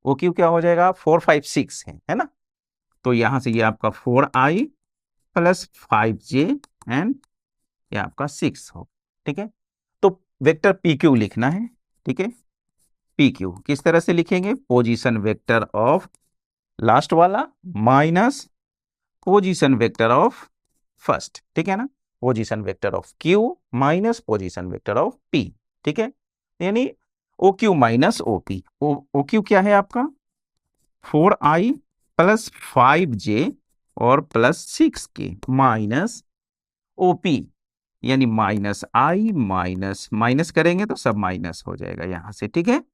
ओ क्यू क्या हो जाएगा, 4 5 6 है ना। तो यहां से ये आपका 4i प्लस 5j एंड ये आपका 6 हो, ठीक है। तो वेक्टर पी क्यू लिखना है, ठीक है। पी क्यू किस तरह से लिखेंगे, पोजीशन वेक्टर ऑफ लास्ट वाला minus position vector of first, ठीक है ना। Position vector of Q minus position vector of P, ठीक है। यानी O Q minus O P. O Q क्या है आपका, 4i प्लस 5j और प्लस 6k माइनस ओपी, यानी माइनस आई माइनस माइनस करेंगे तो सब माइनस हो जाएगा यहां से, ठीक है।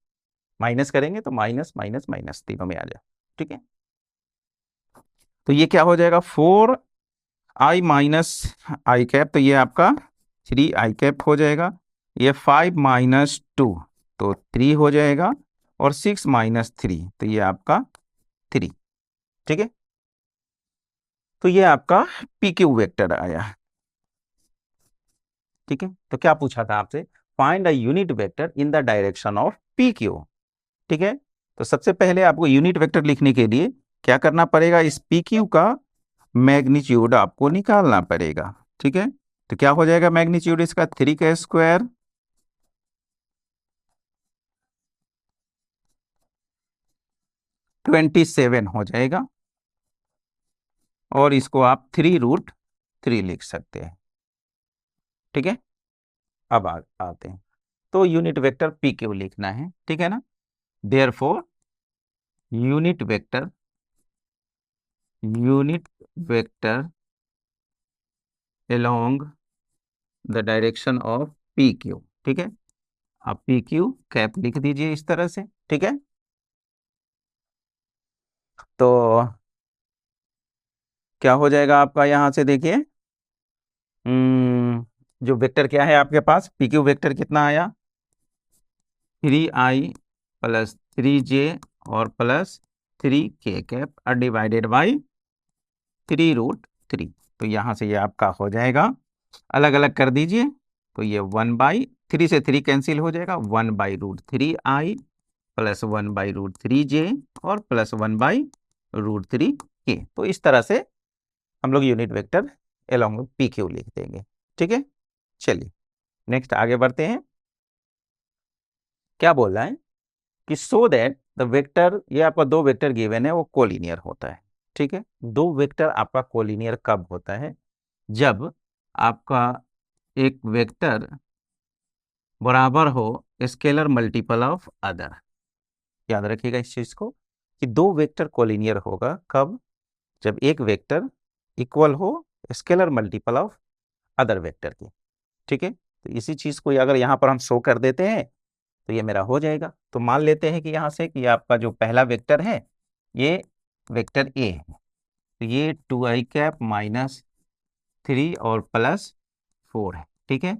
माइनस करेंगे तो माइनस माइनस माइनस तीनों में आ जाए, ठीक है। तो ये क्या हो जाएगा, 4i माइनस आई कैप, तो ये आपका 3i कैप हो जाएगा। ये 5 माइनस 2 तो 3 हो जाएगा, और 6 माइनस 3 तो ये आपका 3, ठीक है। तो ये आपका पी क्यू वेक्टर आया, ठीक है। तो क्या पूछा था आपसे, find a unit vector in the direction of P Q, ठीक है। तो सबसे पहले आपको यूनिट वेक्टर लिखने के लिए क्या करना पड़ेगा, इस पी क्यू का मैग्नीट्यूड आपको निकालना पड़ेगा, ठीक है। तो क्या हो जाएगा मैग्नीट्यूड इसका, 3 का स्क्वायर 27 हो जाएगा, और इसको आप 3√3 लिख सकते हैं, ठीक है। अब आते हैं, तो यूनिट वेक्टर पी क्यू लिखना है, ठीक है ना। Therefore unit vector along the direction of P Q, ठीक है। आप पी क्यू कैप लिख दीजिए इस तरह से, ठीक है। तो क्या हो जाएगा आपका, यहां से देखिए, जो वेक्टर क्या है आपके पास, पी क्यू वेक्टर कितना आया, 3i प्लस 3j और plus 3k cap divided by 3√3। तो यहां से ये आपका हो जाएगा, अलग अलग कर दीजिए, तो ये 1/3 से 3 कैंसिल हो जाएगा, 1/√3i प्लस 1/√3j और प्लस 1/√3k। तो इस तरह से हम लोग unit vector along P Q लिख देंगे, ठीक है। चलिए नेक्स्ट आगे बढ़ते हैं। क्या बोल रहा है कि सो दैट द वेक्टर, ये आपका 2 वेक्टर गिवन है, वो कोलिनियर होता है, ठीक है। 2 वेक्टर आपका कोलिनियर कब होता है, जब आपका एक वेक्टर बराबर हो स्केलर मल्टीपल ऑफ अदर। याद रखिएगा इस चीज को, कि 2 वेक्टर कोलिनियर होगा कब, जब एक वेक्टर इक्वल हो scalar multiple of other vector की, ठीक है। तो इसी चीज को अगर यहाँ पर हम शो कर देते हैं तो ये मेरा हो जाएगा। तो मान लेते हैं कि यहाँ से कि आपका जो पहला वेक्टर है ये वेक्टर ए है, तो ये 2i कैप माइनस 3 और प्लस 4 है, ठीक है।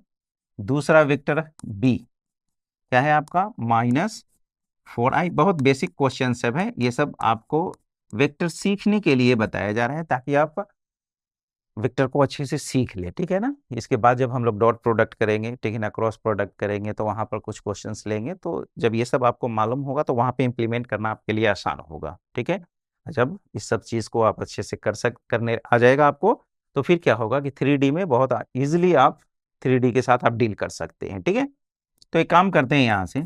दूसरा वेक्टर बी क्या है आपका, -4i। बहुत बेसिक क्वेश्चन सब है, ये सब आपको वेक्टर सीखने के लिए बताया जा रहा है, ताकि आप वेक्टर को अच्छे से सीख ले, ठीक है ना। इसके बाद जब हम लोग डॉट प्रोडक्ट करेंगे, ठीक है ना, क्रॉस प्रोडक्ट करेंगे, तो वहां पर कुछ क्वेश्चंस लेंगे, तो जब ये सब आपको मालूम होगा तो वहां पे इम्प्लीमेंट करना आपके लिए आसान होगा, ठीक है। जब इस सब चीज को आप अच्छे से करने आ जाएगा आपको, तो फिर क्या होगा कि 3D में बहुत इजिली आप 3D के साथ आप डील कर सकते हैं, ठीक है। तो एक काम करते हैं, यहाँ से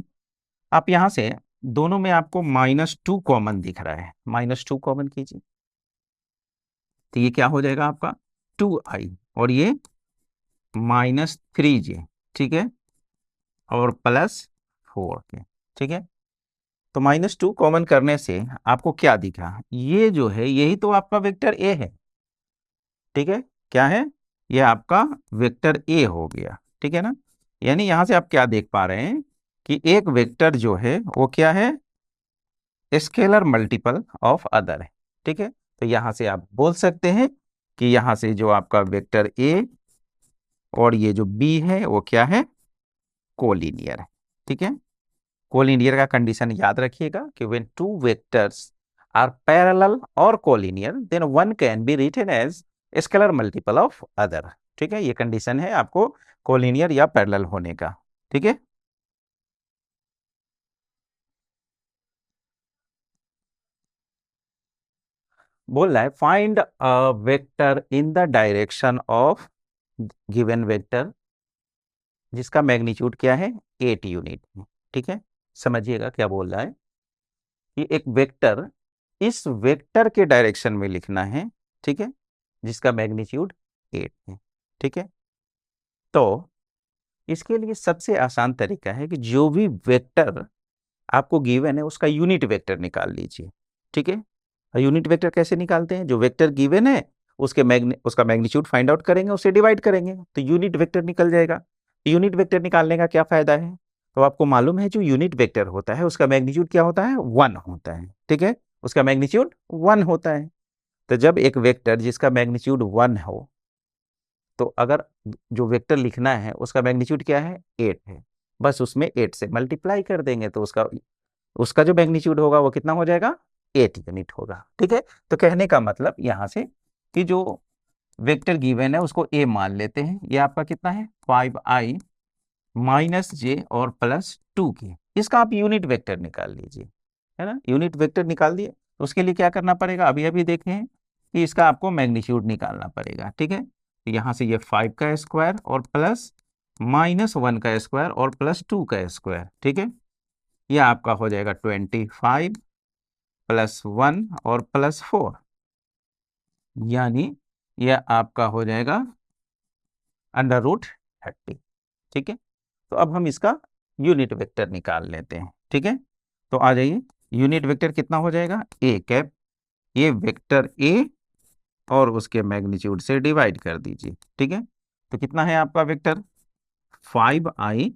आप यहाँ से दोनों में आपको -2 कॉमन दिख रहा है, -2 कॉमन कीजिए, तो ये क्या हो जाएगा आपका 2i, और ये -3j, ठीक है, और प्लस 4 के, ठीक है। तो -2 कॉमन करने से आपको क्या दिखा, ये जो है यही तो आपका वेक्टर ए है, ठीक है, क्या है, ये आपका वेक्टर ए हो गया, ठीक है ना। यानी यहां से आप क्या देख पा रहे हैं कि एक वेक्टर जो है वो क्या है, स्केलर मल्टीपल ऑफ अदर है, ठीक है। तो यहां से आप बोल सकते हैं कि यहां से जो आपका वेक्टर ए और ये जो बी है वो क्या है, कोलिनियर है, ठीक है। कोलिनियर का कंडीशन याद रखिएगा कि when two vectors are parallel और collinear then one can be written as scalar multiple of other, ठीक है। ये कंडीशन है आपको कोलिनियर या पैरेलल होने का, ठीक है। बोल रहा है find a vector in the direction of given vector जिसका मैग्नीट्यूड क्या है, 8 यूनिट है, ठीक है। समझिएगा क्या बोल रहा है कि एक वेक्टर इस वेक्टर के डायरेक्शन में लिखना है, ठीक है, जिसका मैग्नीट्यूड 8 है, ठीक है। तो इसके लिए सबसे आसान तरीका है कि जो भी वेक्टर आपको गिवन है उसका यूनिट वेक्टर निकाल लीजिए, ठीक है। यूनिट वेक्टर कैसे निकालते हैं, जो वेक्टर गिवन है उसका मैग्नीट्यूड फाइंड आउट करेंगे, उसे डिवाइड करेंगे तो यूनिट वेक्टर निकल जाएगा। यूनिट वेक्टर निकालने का क्या फायदा है, तो आपको मालूम है जो यूनिट वेक्टर होता है उसका मैग्नीट्यूड क्या होता है, 1 होता है, ठीक है, उसका मैग्नीट्यूड 1 होता है। तो जब एक वेक्टर जिसका मैग्नीट्यूड 1 हो, तो अगर जो वेक्टर लिखना है उसका मैग्नीट्यूड क्या है, 8 है, बस उसमें 8 से मल्टीप्लाई कर देंगे तो उसका उसका जो मैग्नीट्यूड होगा वो कितना हो जाएगा, 8 यूनिट होगा, ठीक है। तो कहने का मतलब यहां से कि जो वेक्टर गिवन है उसको ए मान लेते हैं, ये आपका कितना है 5i माइनस जे और +2 के, इसका आप यूनिट वेक्टर निकाल लीजिए, है ना। यूनिट वेक्टर निकाल दिए तो उसके लिए क्या करना पड़ेगा, अभी अभी देखे हैं कि इसका आपको मैग्नीट्यूड निकालना पड़ेगा, ठीक है। तो यहाँ से ये 5 का स्क्वायर और प्लस -1 का स्क्वायर और +2 का स्क्वायर, ठीक है, ये आपका हो जाएगा 25 +1 और +4, यानी यह आपका हो जाएगा √30, ठीक है। तो अब हम इसका यूनिट वेक्टर निकाल लेते हैं, ठीक है। तो आ जाइए, यूनिट वेक्टर कितना हो जाएगा, ए कैप, ये वेक्टर ए और उसके मैग्नीट्यूड से डिवाइड कर दीजिए, ठीक है। तो कितना है आपका वेक्टर 5i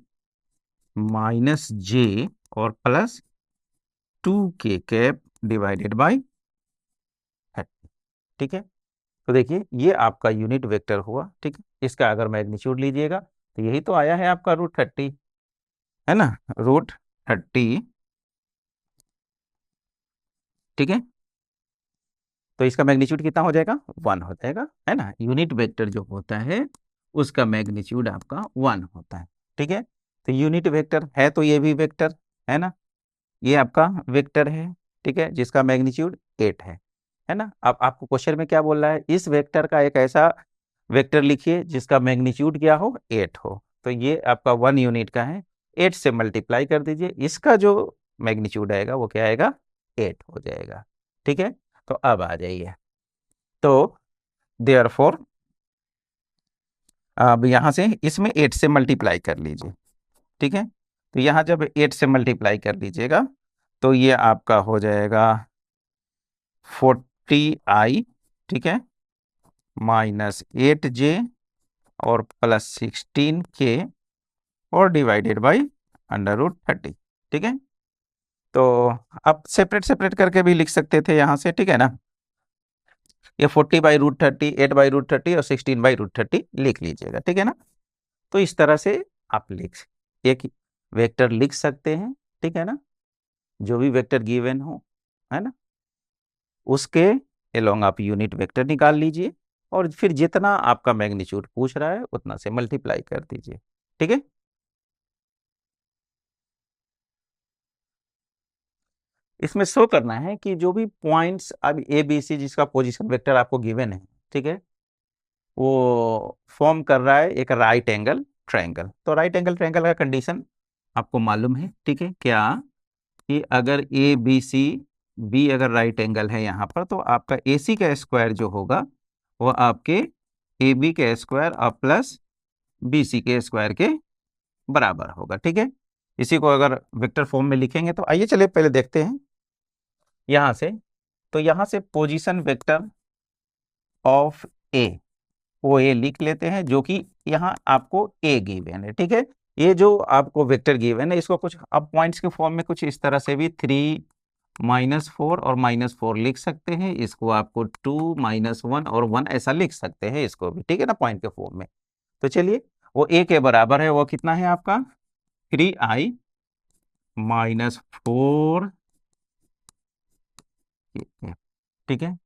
माइनस जे और +2k कैप डिवाइडेड बाई 30, ठीक है। तो देखिए ये आपका यूनिट वेक्टर हुआ, ठीक है। इसका अगर मैग्नीट्यूड लीजिएगा तो यही तो आया है आपका √30, है ना, √30, ठीक है। तो इसका मैग्नीट्यूड कितना हो जाएगा, 1 हो जाएगा, है ना। यूनिट वेक्टर जो होता है उसका मैग्नीट्यूड आपका 1 होता है, ठीक है। तो यूनिट वेक्टर है तो ये भी वेक्टर है ना, ये आपका वेक्टर है, ठीक है, जिसका मैग्नीट्यूड 8 है ना। अब आपको क्वेश्चन में क्या बोल रहा है, इस वेक्टर का एक ऐसा वेक्टर लिखिए जिसका मैग्नीट्यूड क्या हो, 8 हो। तो ये आपका 1 यूनिट का है, 8 से मल्टीप्लाई कर दीजिए, इसका जो मैग्नीट्यूड आएगा वो क्या आएगा, 8 हो जाएगा, ठीक है। तो अब आ जाइए, तो देयरफॉर अब यहां से इसमें 8 से मल्टीप्लाई कर लीजिए, ठीक है। तो यहां जब 8 से मल्टीप्लाई कर लीजिएगा तो ये आपका हो जाएगा 40i, ठीक है, -8j और +16k और डिवाइडेड बाई √30, ठीक है। तो आप सेपरेट सेपरेट करके भी लिख सकते थे यहाँ से, ठीक है ना। ये 40/√30, 8/√30 और 16/√30 लिख लीजिएगा, ठीक है ना। तो इस तरह से आप एक वेक्टर लिख सकते हैं, ठीक है ना, जो भी वेक्टर गिवन हो, है ना, उसके एलोंग आप यूनिट वेक्टर निकाल लीजिए और फिर जितना आपका मैग्नीट्यूड पूछ रहा है उतना से मल्टीप्लाई कर दीजिए, ठीक है। इसमें शो करना है कि जो भी पॉइंट्स अब ए बी सी जिसका पोजीशन वेक्टर आपको गिवन है, ठीक है, वो फॉर्म कर रहा है एक राइट एंगल ट्रायंगल। तो राइट एंगल ट्रायंगल का कंडीशन आपको मालूम है, ठीक है, क्या कि अगर ए बी सी, बी अगर राइट एंगल है यहाँ पर तो आपका ए सी का स्क्वायर जो होगा वो आपके ए बी के स्क्वायर और प्लस बी सी के स्क्वायर के बराबर होगा, ठीक है। इसी को अगर वेक्टर फॉर्म में लिखेंगे तो आइए चलिए पहले देखते हैं यहां से। तो यहां से पोजीशन वेक्टर ऑफ ए, ओ ए लिख लेते हैं, जो कि यहाँ आपको ए गिवन है, ठीक है। ये जो आपको वेक्टर गिवन है इसको कुछ अब पॉइंट्स के फॉर्म में कुछ इस तरह से भी 3 -4 और -4 लिख सकते हैं। इसको आपको 2 -1 और 1 ऐसा लिख सकते हैं इसको भी, ठीक है ना, पॉइंट के फॉर्म में। तो चलिए वो ए के बराबर है, वो कितना है आपका 3i -4, ठीक है।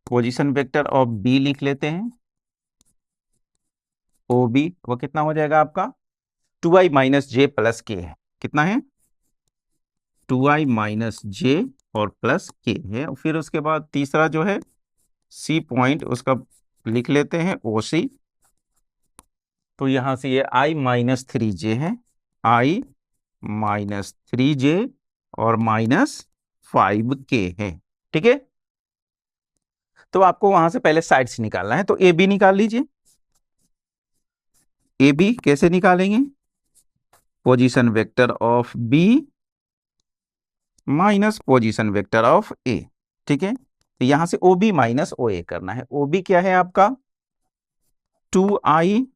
पोजीशन वेक्टर ऑफ बी लिख लेते हैं, ओ बी, वो कितना हो जाएगा आपका 2i - j प्लस के है, कितना है 2i - j और प्लस के है। फिर उसके बाद तीसरा जो है सी पॉइंट, उसका लिख लेते हैं ओ सी। तो यहां से ये i -3j है, i -3j और -5k है, ठीक है। तो आपको वहां से पहले साइड्स निकालना है, तो ए बी निकाल लीजिए। ए बी कैसे निकालेंगे, position vector of B minus position vector of A, ठीक है। तो यहां से ओ बी माइनस ओ ए करना है। ओ बी क्या है आपका 2i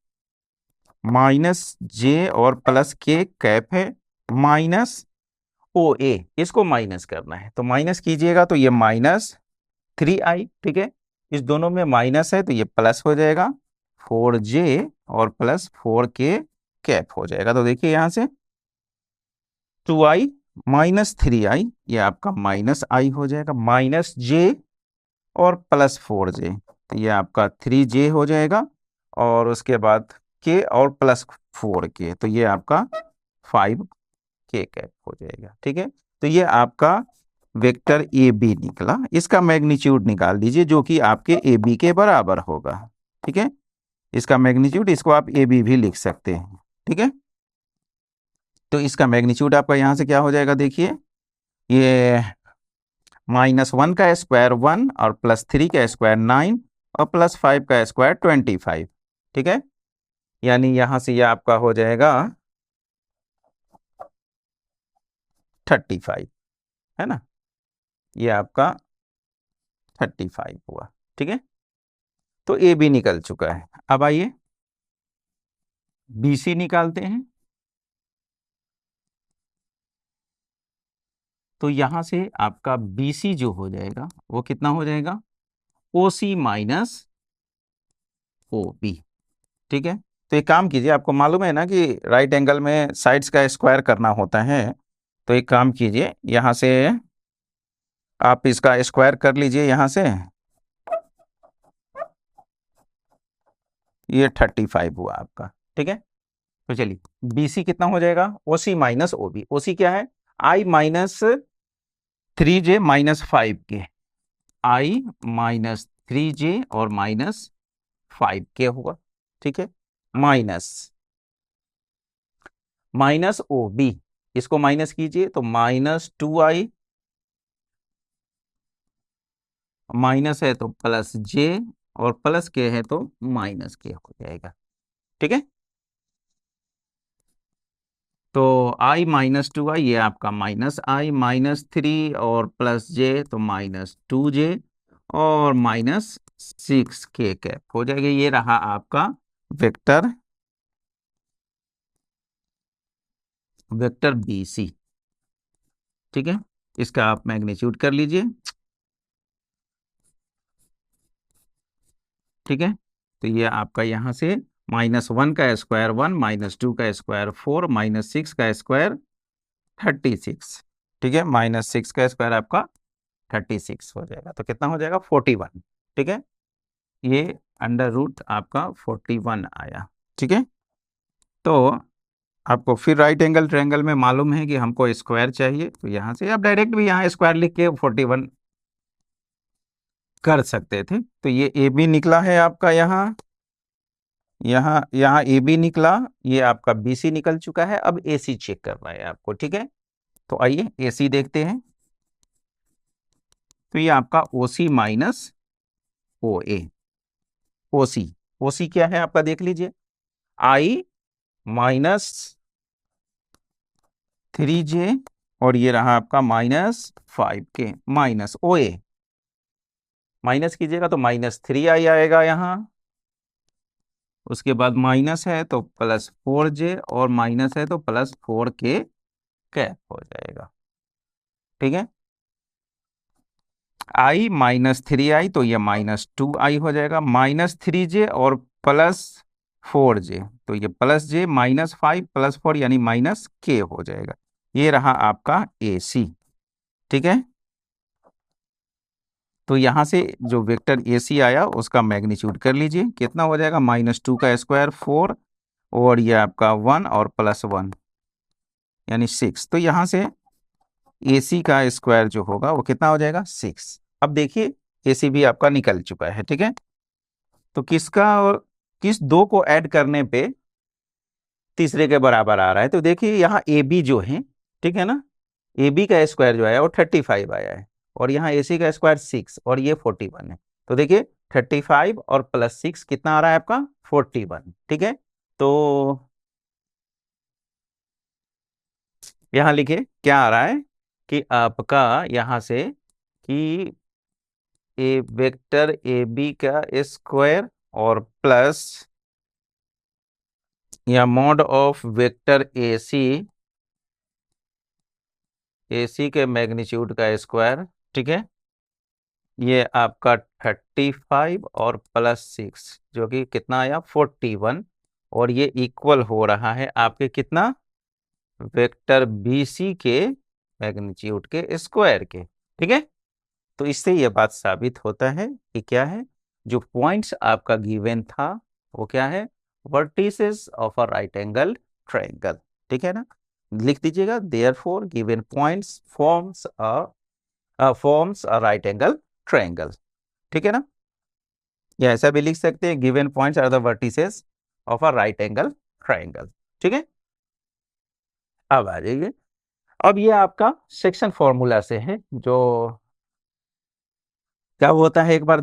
-j और प्लस के कैप है, माइनस ओ ए, इसको माइनस करना है, तो माइनस कीजिएगा तो ये -3i, ठीक है। इस दोनों में माइनस है तो ये प्लस हो जाएगा 4j और प्लस 4k कैप हो जाएगा। तो देखिए यहां से 2i -3i, ये आपका -i हो जाएगा, -j और प्लस 4j, तो ये आपका 3j हो जाएगा, और उसके बाद k और प्लस 4k, तो ये आपका 5k कैप हो जाएगा, ठीक है। तो ये आपका वेक्टर ए बी निकला। इसका मैग्नीट्यूड निकाल दीजिए जो कि आपके ए बी के बराबर होगा, ठीक है। इसका मैग्नीट्यूड, इसको आप ए बी भी लिख सकते हैं, ठीक है। तो इसका मैग्नीट्यूड आपका यहां से क्या हो जाएगा, देखिए ये -1 का स्क्वायर 1 और +3 का स्क्वायर 9 और +5 का स्क्वायर 25, ठीक है। यानी यहां से ये आपका हो जाएगा 35, है ना, ये आपका 35 हुआ, ठीक है। तो ए बी निकल चुका है। अब आइए बी सी निकालते हैं। तो यहां से आपका बी सी जो हो जाएगा वो कितना हो जाएगा ओ सी माइनस ओ बी, ठीक है। तो एक काम कीजिए, आपको मालूम है ना कि राइट एंगल में साइड्स का स्क्वायर करना होता है। तो एक काम कीजिए, यहां से आप इसका स्क्वायर कर लीजिए, यहां से ये 35 हुआ आपका, ठीक है। तो चलिए BC कितना हो जाएगा OC माइनस OB। OC क्या है I -3j -5k, I -3j और -5k होगा, ठीक है। माइनस OB, इसको माइनस कीजिए तो -2i, माइनस है तो प्लस j और प्लस के है तो माइनस के हो जाएगा, ठीक है। तो i -2i, ये आपका -i, -3 और प्लस j तो -2j और -6k कैप हो जाएगा। ये रहा आपका वेक्टर बी सी, ठीक है। इसका आप मैग्नीट्यूड कर लीजिए, ठीक है। तो ये आपका यहां से -1 का स्क्वायर 1, -2 का स्क्वायर 4, -6 का स्क्वायर 36, ठीक है। -6 का स्क्वायर आपका 36 हो जाएगा, तो कितना हो जाएगा 41, ठीक है। ये √, आपका 41 आया, ठीक है। तो आपको फिर राइट एंगल ट्रायंगल में मालूम है कि हमको स्क्वायर चाहिए, तो यहां से आप डायरेक्ट भी यहाँ स्क्वायर लिख के 41 कर सकते थे। तो ये ए बी निकला है आपका, यहाँ ए बी निकला, ये आपका बी सी निकल चुका है। अब ए सी चेक करना है आपको, ठीक है। तो आइए ए सी देखते हैं। तो ये आपका ओ सी माइनस ओ ए, ओ सी क्या है आपका देख लीजिए, I 3j और ये रहा आपका -5k माइनस OA, माइनस कीजिएगा तो -3i आएगा यहाँ, उसके बाद माइनस है तो +4j और माइनस है तो +4k कैप हो जाएगा। ठीक है, i -3i तो ये -2i हो जाएगा, -3j और +4j तो ये +j -5 +4 यानी -k हो जाएगा। ये रहा आपका AC। ठीक है, तो यहां से जो वेक्टर AC आया उसका मैग्नीट्यूड कर लीजिए, कितना हो जाएगा, -2 का स्क्वायर 4 और ये आपका 1 और +1 यानी 6। तो यहां से AC का स्क्वायर जो होगा वो कितना हो जाएगा, 6। अब देखिए AC भी आपका निकल चुका है। ठीक है, तो किसका और किस दो को ऐड करने पे तीसरे के बराबर आ रहा है, तो देखिए यहाँ AB जो है, ठीक है ना, AB का स्क्वायर जो आया वो 35 आया है और यहाँ AC का स्क्वायर 6 और ये 41 है। तो देखिए 35 और +6 कितना आ रहा है आपका, 41। ठीक है, तो यहाँ लिखिए क्या आ रहा है कि आपका यहाँ से कि ए वेक्टर AB का स्क्वायर और प्लस या मॉड ऑफ वेक्टर AC के मैग्नीट्यूड का स्क्वायर। ठीक है, ये आपका 35 और +6 जो कि कितना आया, 41 और ये इक्वल हो रहा है आपके कितना, वेक्टर BC के मैग्नीट्यूड के स्क्वायर के। ठीक है, तो इससे यह बात साबित होता है कि क्या है, जो पॉइंट्स आपका गिवन था वो क्या है, vertices of a right angle triangle. ठीक है ना, लिख दीजिएगा, therefore given points forms a right angle triangle. ठीक है ना, या ऐसा भी लिख सकते हैं, given points are the vertices of a right angle triangle. ठीक है, अब आ जाइए, अब ये आपका सेक्शन फॉर्मूला से है, जो क्या होता है एक बार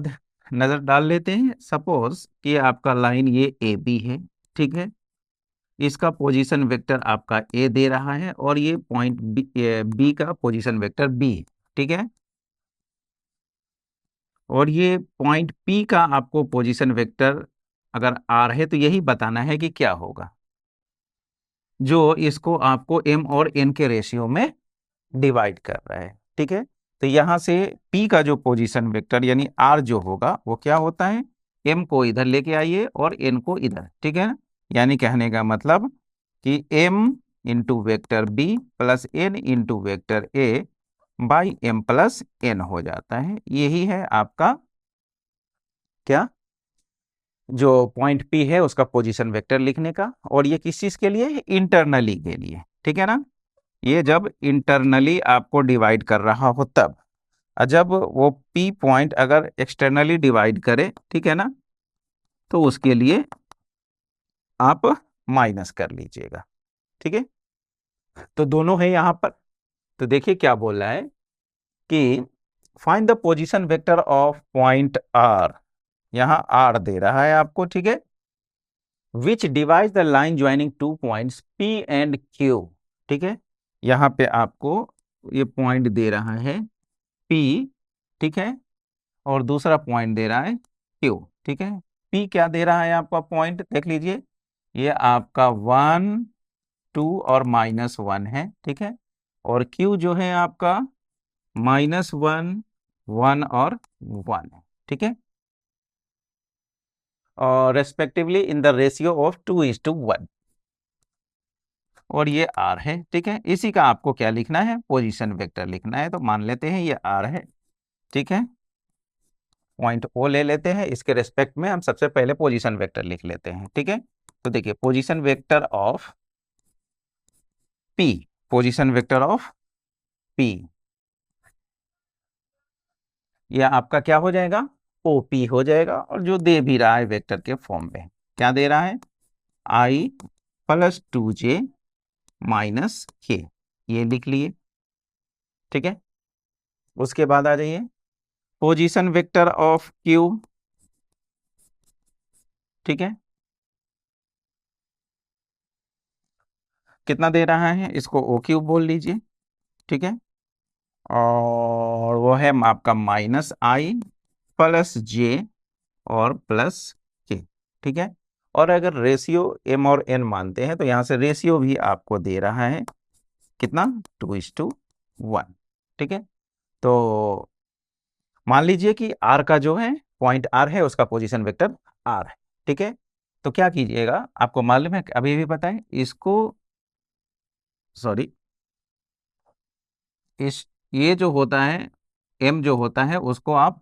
नजर डाल लेते हैं। सपोज कि आपका लाइन ये AB है, ठीक है, इसका पोजीशन वेक्टर आपका A दे रहा है और ये पॉइंट B का पोजीशन वेक्टर B। ठीक है, और ये पॉइंट P का आपको पोजीशन वेक्टर अगर R है तो यही बताना है कि क्या होगा, जो इसको आपको M और N के रेशियो में डिवाइड कर रहा है। ठीक है, तो यहां से P का जो पोजीशन वेक्टर यानी R जो होगा वो क्या होता है, M को इधर लेके आइए और N को इधर। ठीक है ना, यानी कहने का मतलब कि M into vector B plus N into vector A by M plus N हो जाता है। यही है आपका क्या, जो पॉइंट P है उसका पोजीशन वेक्टर लिखने का। और ये किस चीज के लिए, इंटरनली के लिए। ठीक है ना, ये जब इंटरनली आपको डिवाइड कर रहा हो तब, और जब वो P पॉइंट अगर एक्सटर्नली डिवाइड करे, ठीक है ना, तो उसके लिए आप माइनस कर लीजिएगा। ठीक है, तो दोनों है यहां पर। तो देखिए क्या बोल रहा है कि find the position vector of point R, यहां R दे रहा है आपको। ठीक है, विच divide the line joining two points P and Q। ठीक है, यहां पे आपको ये पॉइंट दे रहा है P, ठीक है, और दूसरा पॉइंट दे रहा है Q। ठीक है, P क्या दे रहा है आपका पॉइंट, देख लीजिए, ये आपका 1 2 और -1 है। ठीक है, और Q जो है आपका -1 1 और 1 है। ठीक है, और respectively in the ratio of 2:1 और ये R है। ठीक है, इसी का आपको क्या लिखना है, पोजीशन वेक्टर लिखना है। तो मान लेते हैं ये R है। ठीक है, पॉइंट O ले लेते हैं, इसके रेस्पेक्ट में हम सबसे पहले पोजीशन वेक्टर लिख लेते हैं। ठीक है, तो देखिए position vector of P, position vector of P, यह आपका क्या हो जाएगा, OP हो जाएगा। और जो दे भी रहा है वेक्टर के फॉर्म में, क्या दे रहा है, I + 2j - k, ये लिख लिए। ठीक है, उसके बाद आ जाइए पोजीशन वेक्टर ऑफ Q। ठीक है, कितना दे रहा है, इसको ओ क्यूब बोल लीजिए, ठीक है, और वो है आपका माइनस आई प्लस जे और प्लस के, ठीक है। और अगर रेशियो m और n मानते हैं तो यहाँ से रेशियो भी आपको दे रहा है कितना, 2:1, ठीक है। तो मान लीजिए कि r का जो है पॉइंट r है, उसका पोजीशन वेक्टर r है, ठीक है। तो क्या कीजिएगा, आपको मालूम है, अभी भी पता है इसको, सॉरी, ये जो होता है m जो होता है उसको आप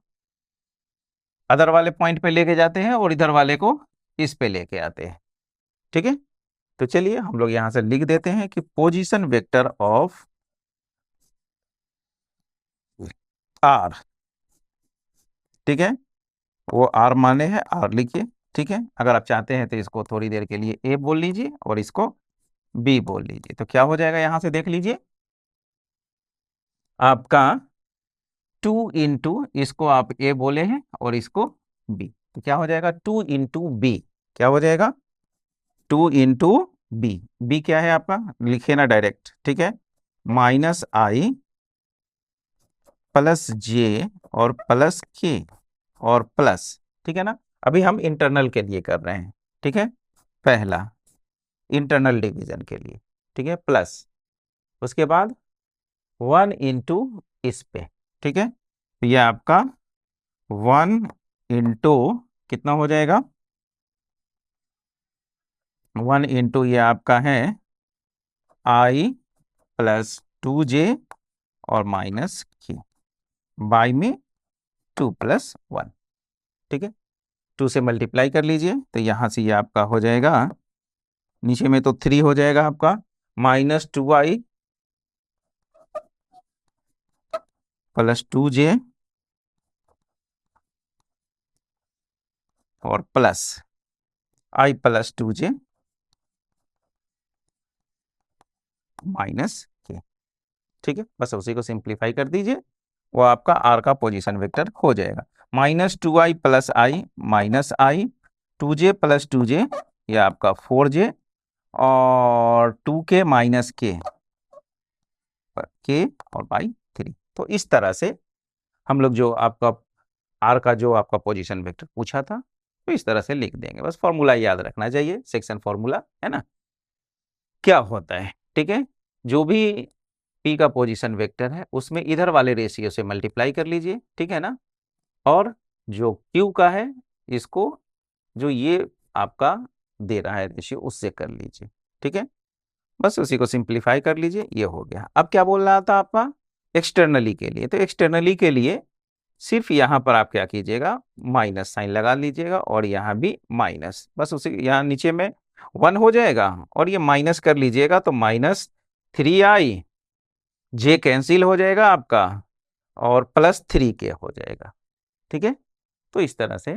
अदर वाले पॉइंट पे लेके जाते हैं और इधर वाले को इस पे लेके आते हैं, ठीक है। तो चलिए हम लोग यहां से लिख देते हैं कि पोजीशन वेक्टर ऑफ आर, ठीक है, वो आर माने है, आर लिखिए, ठीक है। अगर आप चाहते हैं तो इसको थोड़ी देर के लिए ए बोल लीजिए और इसको बी बोल लीजिए, तो क्या हो जाएगा, यहां से देख लीजिए आपका 2 इसको आप ए बोले हैं और इसको बी, तो क्या हो जाएगा 2 क्या हो जाएगा 2 बी क्या है आपका, लिखिए ना डायरेक्ट, ठीक है, माइनस आई प्लस जे और प्लस के और प्लस, ठीक है ना। अभी हम इंटरनल के लिए कर रहे हैं, ठीक है, पहला इंटरनल डिवीजन के लिए, ठीक है, प्लस उसके बाद 1 इस पे, ठीक है। तो यह आपका 1 कितना हो जाएगा, 1 ये आपका है आई प्लस 2 जे और माइनस के बाई में 2+1, ठीक है। 2 से मल्टीप्लाई कर लीजिए तो यहां से ये आपका हो जाएगा, नीचे में तो 3 हो जाएगा आपका, -2i प्लस 2j और plus i plus 2j minus के, ठीक है। बस उसी को सिंप्लीफाई कर दीजिए, वो आपका r का पोजीशन वेक्टर हो जाएगा, -2i प्लस आई माइनस आई, 2j प्लस 2j ये आपका 4j और 2k माइनस के और बाई 3। तो इस तरह से हम लोग जो आपका आर का जो आपका पोजीशन वेक्टर पूछा था तो इस तरह से लिख देंगे, बस फॉर्मूला याद रखना चाहिए, सेक्शन फॉर्मूला है ना, क्या होता है, ठीक है। जो भी पी का पोजीशन वेक्टर है उसमें इधर वाले रेशियो से मल्टीप्लाई कर लीजिए, ठीक है ना, और जो क्यू का है इसको जो ये आपका दे रहा है रेशियो उससे कर लीजिए, ठीक है। बस उसी को सिंप्लीफाई कर लीजिए, ये हो गया। अब क्या बोल रहा था आपका एक्सटर्नली के लिए, तो एक्सटर्नली के लिए सिर्फ यहां पर आप क्या कीजिएगा, माइनस साइन लगा लीजिएगा और यहां भी माइनस, बस उसी यहां नीचे में 1 हो जाएगा और ये माइनस कर लीजिएगा तो -3i जे कैंसिल हो जाएगा आपका और +3k हो जाएगा, ठीक है। तो इस तरह से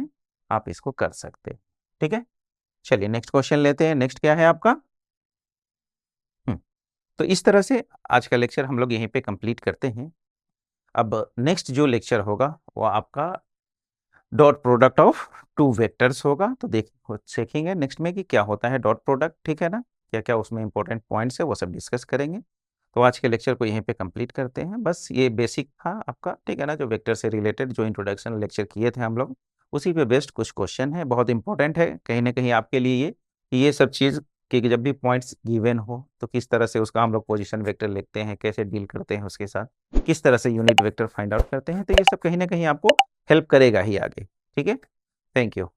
आप इसको कर सकते हैं, ठीक है। चलिए नेक्स्ट क्वेश्चन लेते हैं, नेक्स्ट क्या है आपका, तो इस तरह से आज का लेक्चर हम लोग यहीं पे कंप्लीट करते हैं। अब नेक्स्ट जो लेक्चर होगा वो आपका डॉट प्रोडक्ट ऑफ 2 वेक्टर्स होगा, तो सीखेंगे नेक्स्ट में कि क्या होता है डॉट प्रोडक्ट, ठीक है ना, क्या क्या उसमें इंपॉर्टेंट पॉइंट्स है वो सब डिस्कस करेंगे। तो आज के लेक्चर को यहीं पे कंप्लीट करते हैं, बस ये बेसिक था आपका, ठीक है ना, जो वेक्टर से रिलेटेड जो इंट्रोडक्शन लेक्चर किए थे हम लोग उसी पे बेस्ड कुछ क्वेश्चन है, बहुत इंपॉर्टेंट है कहीं ना कहीं आपके लिए ये कि ये सब चीज़ कि जब भी पॉइंट्स गिवन हो तो किस तरह से उसका हम लोग पोजीशन वेक्टर लिखते हैं, कैसे डील करते हैं उसके साथ, किस तरह से यूनिट वेक्टर फाइंड आउट करते हैं, तो ये सब कहीं ना कहीं आपको हेल्प करेगा ही आगे, ठीक है। Thank you.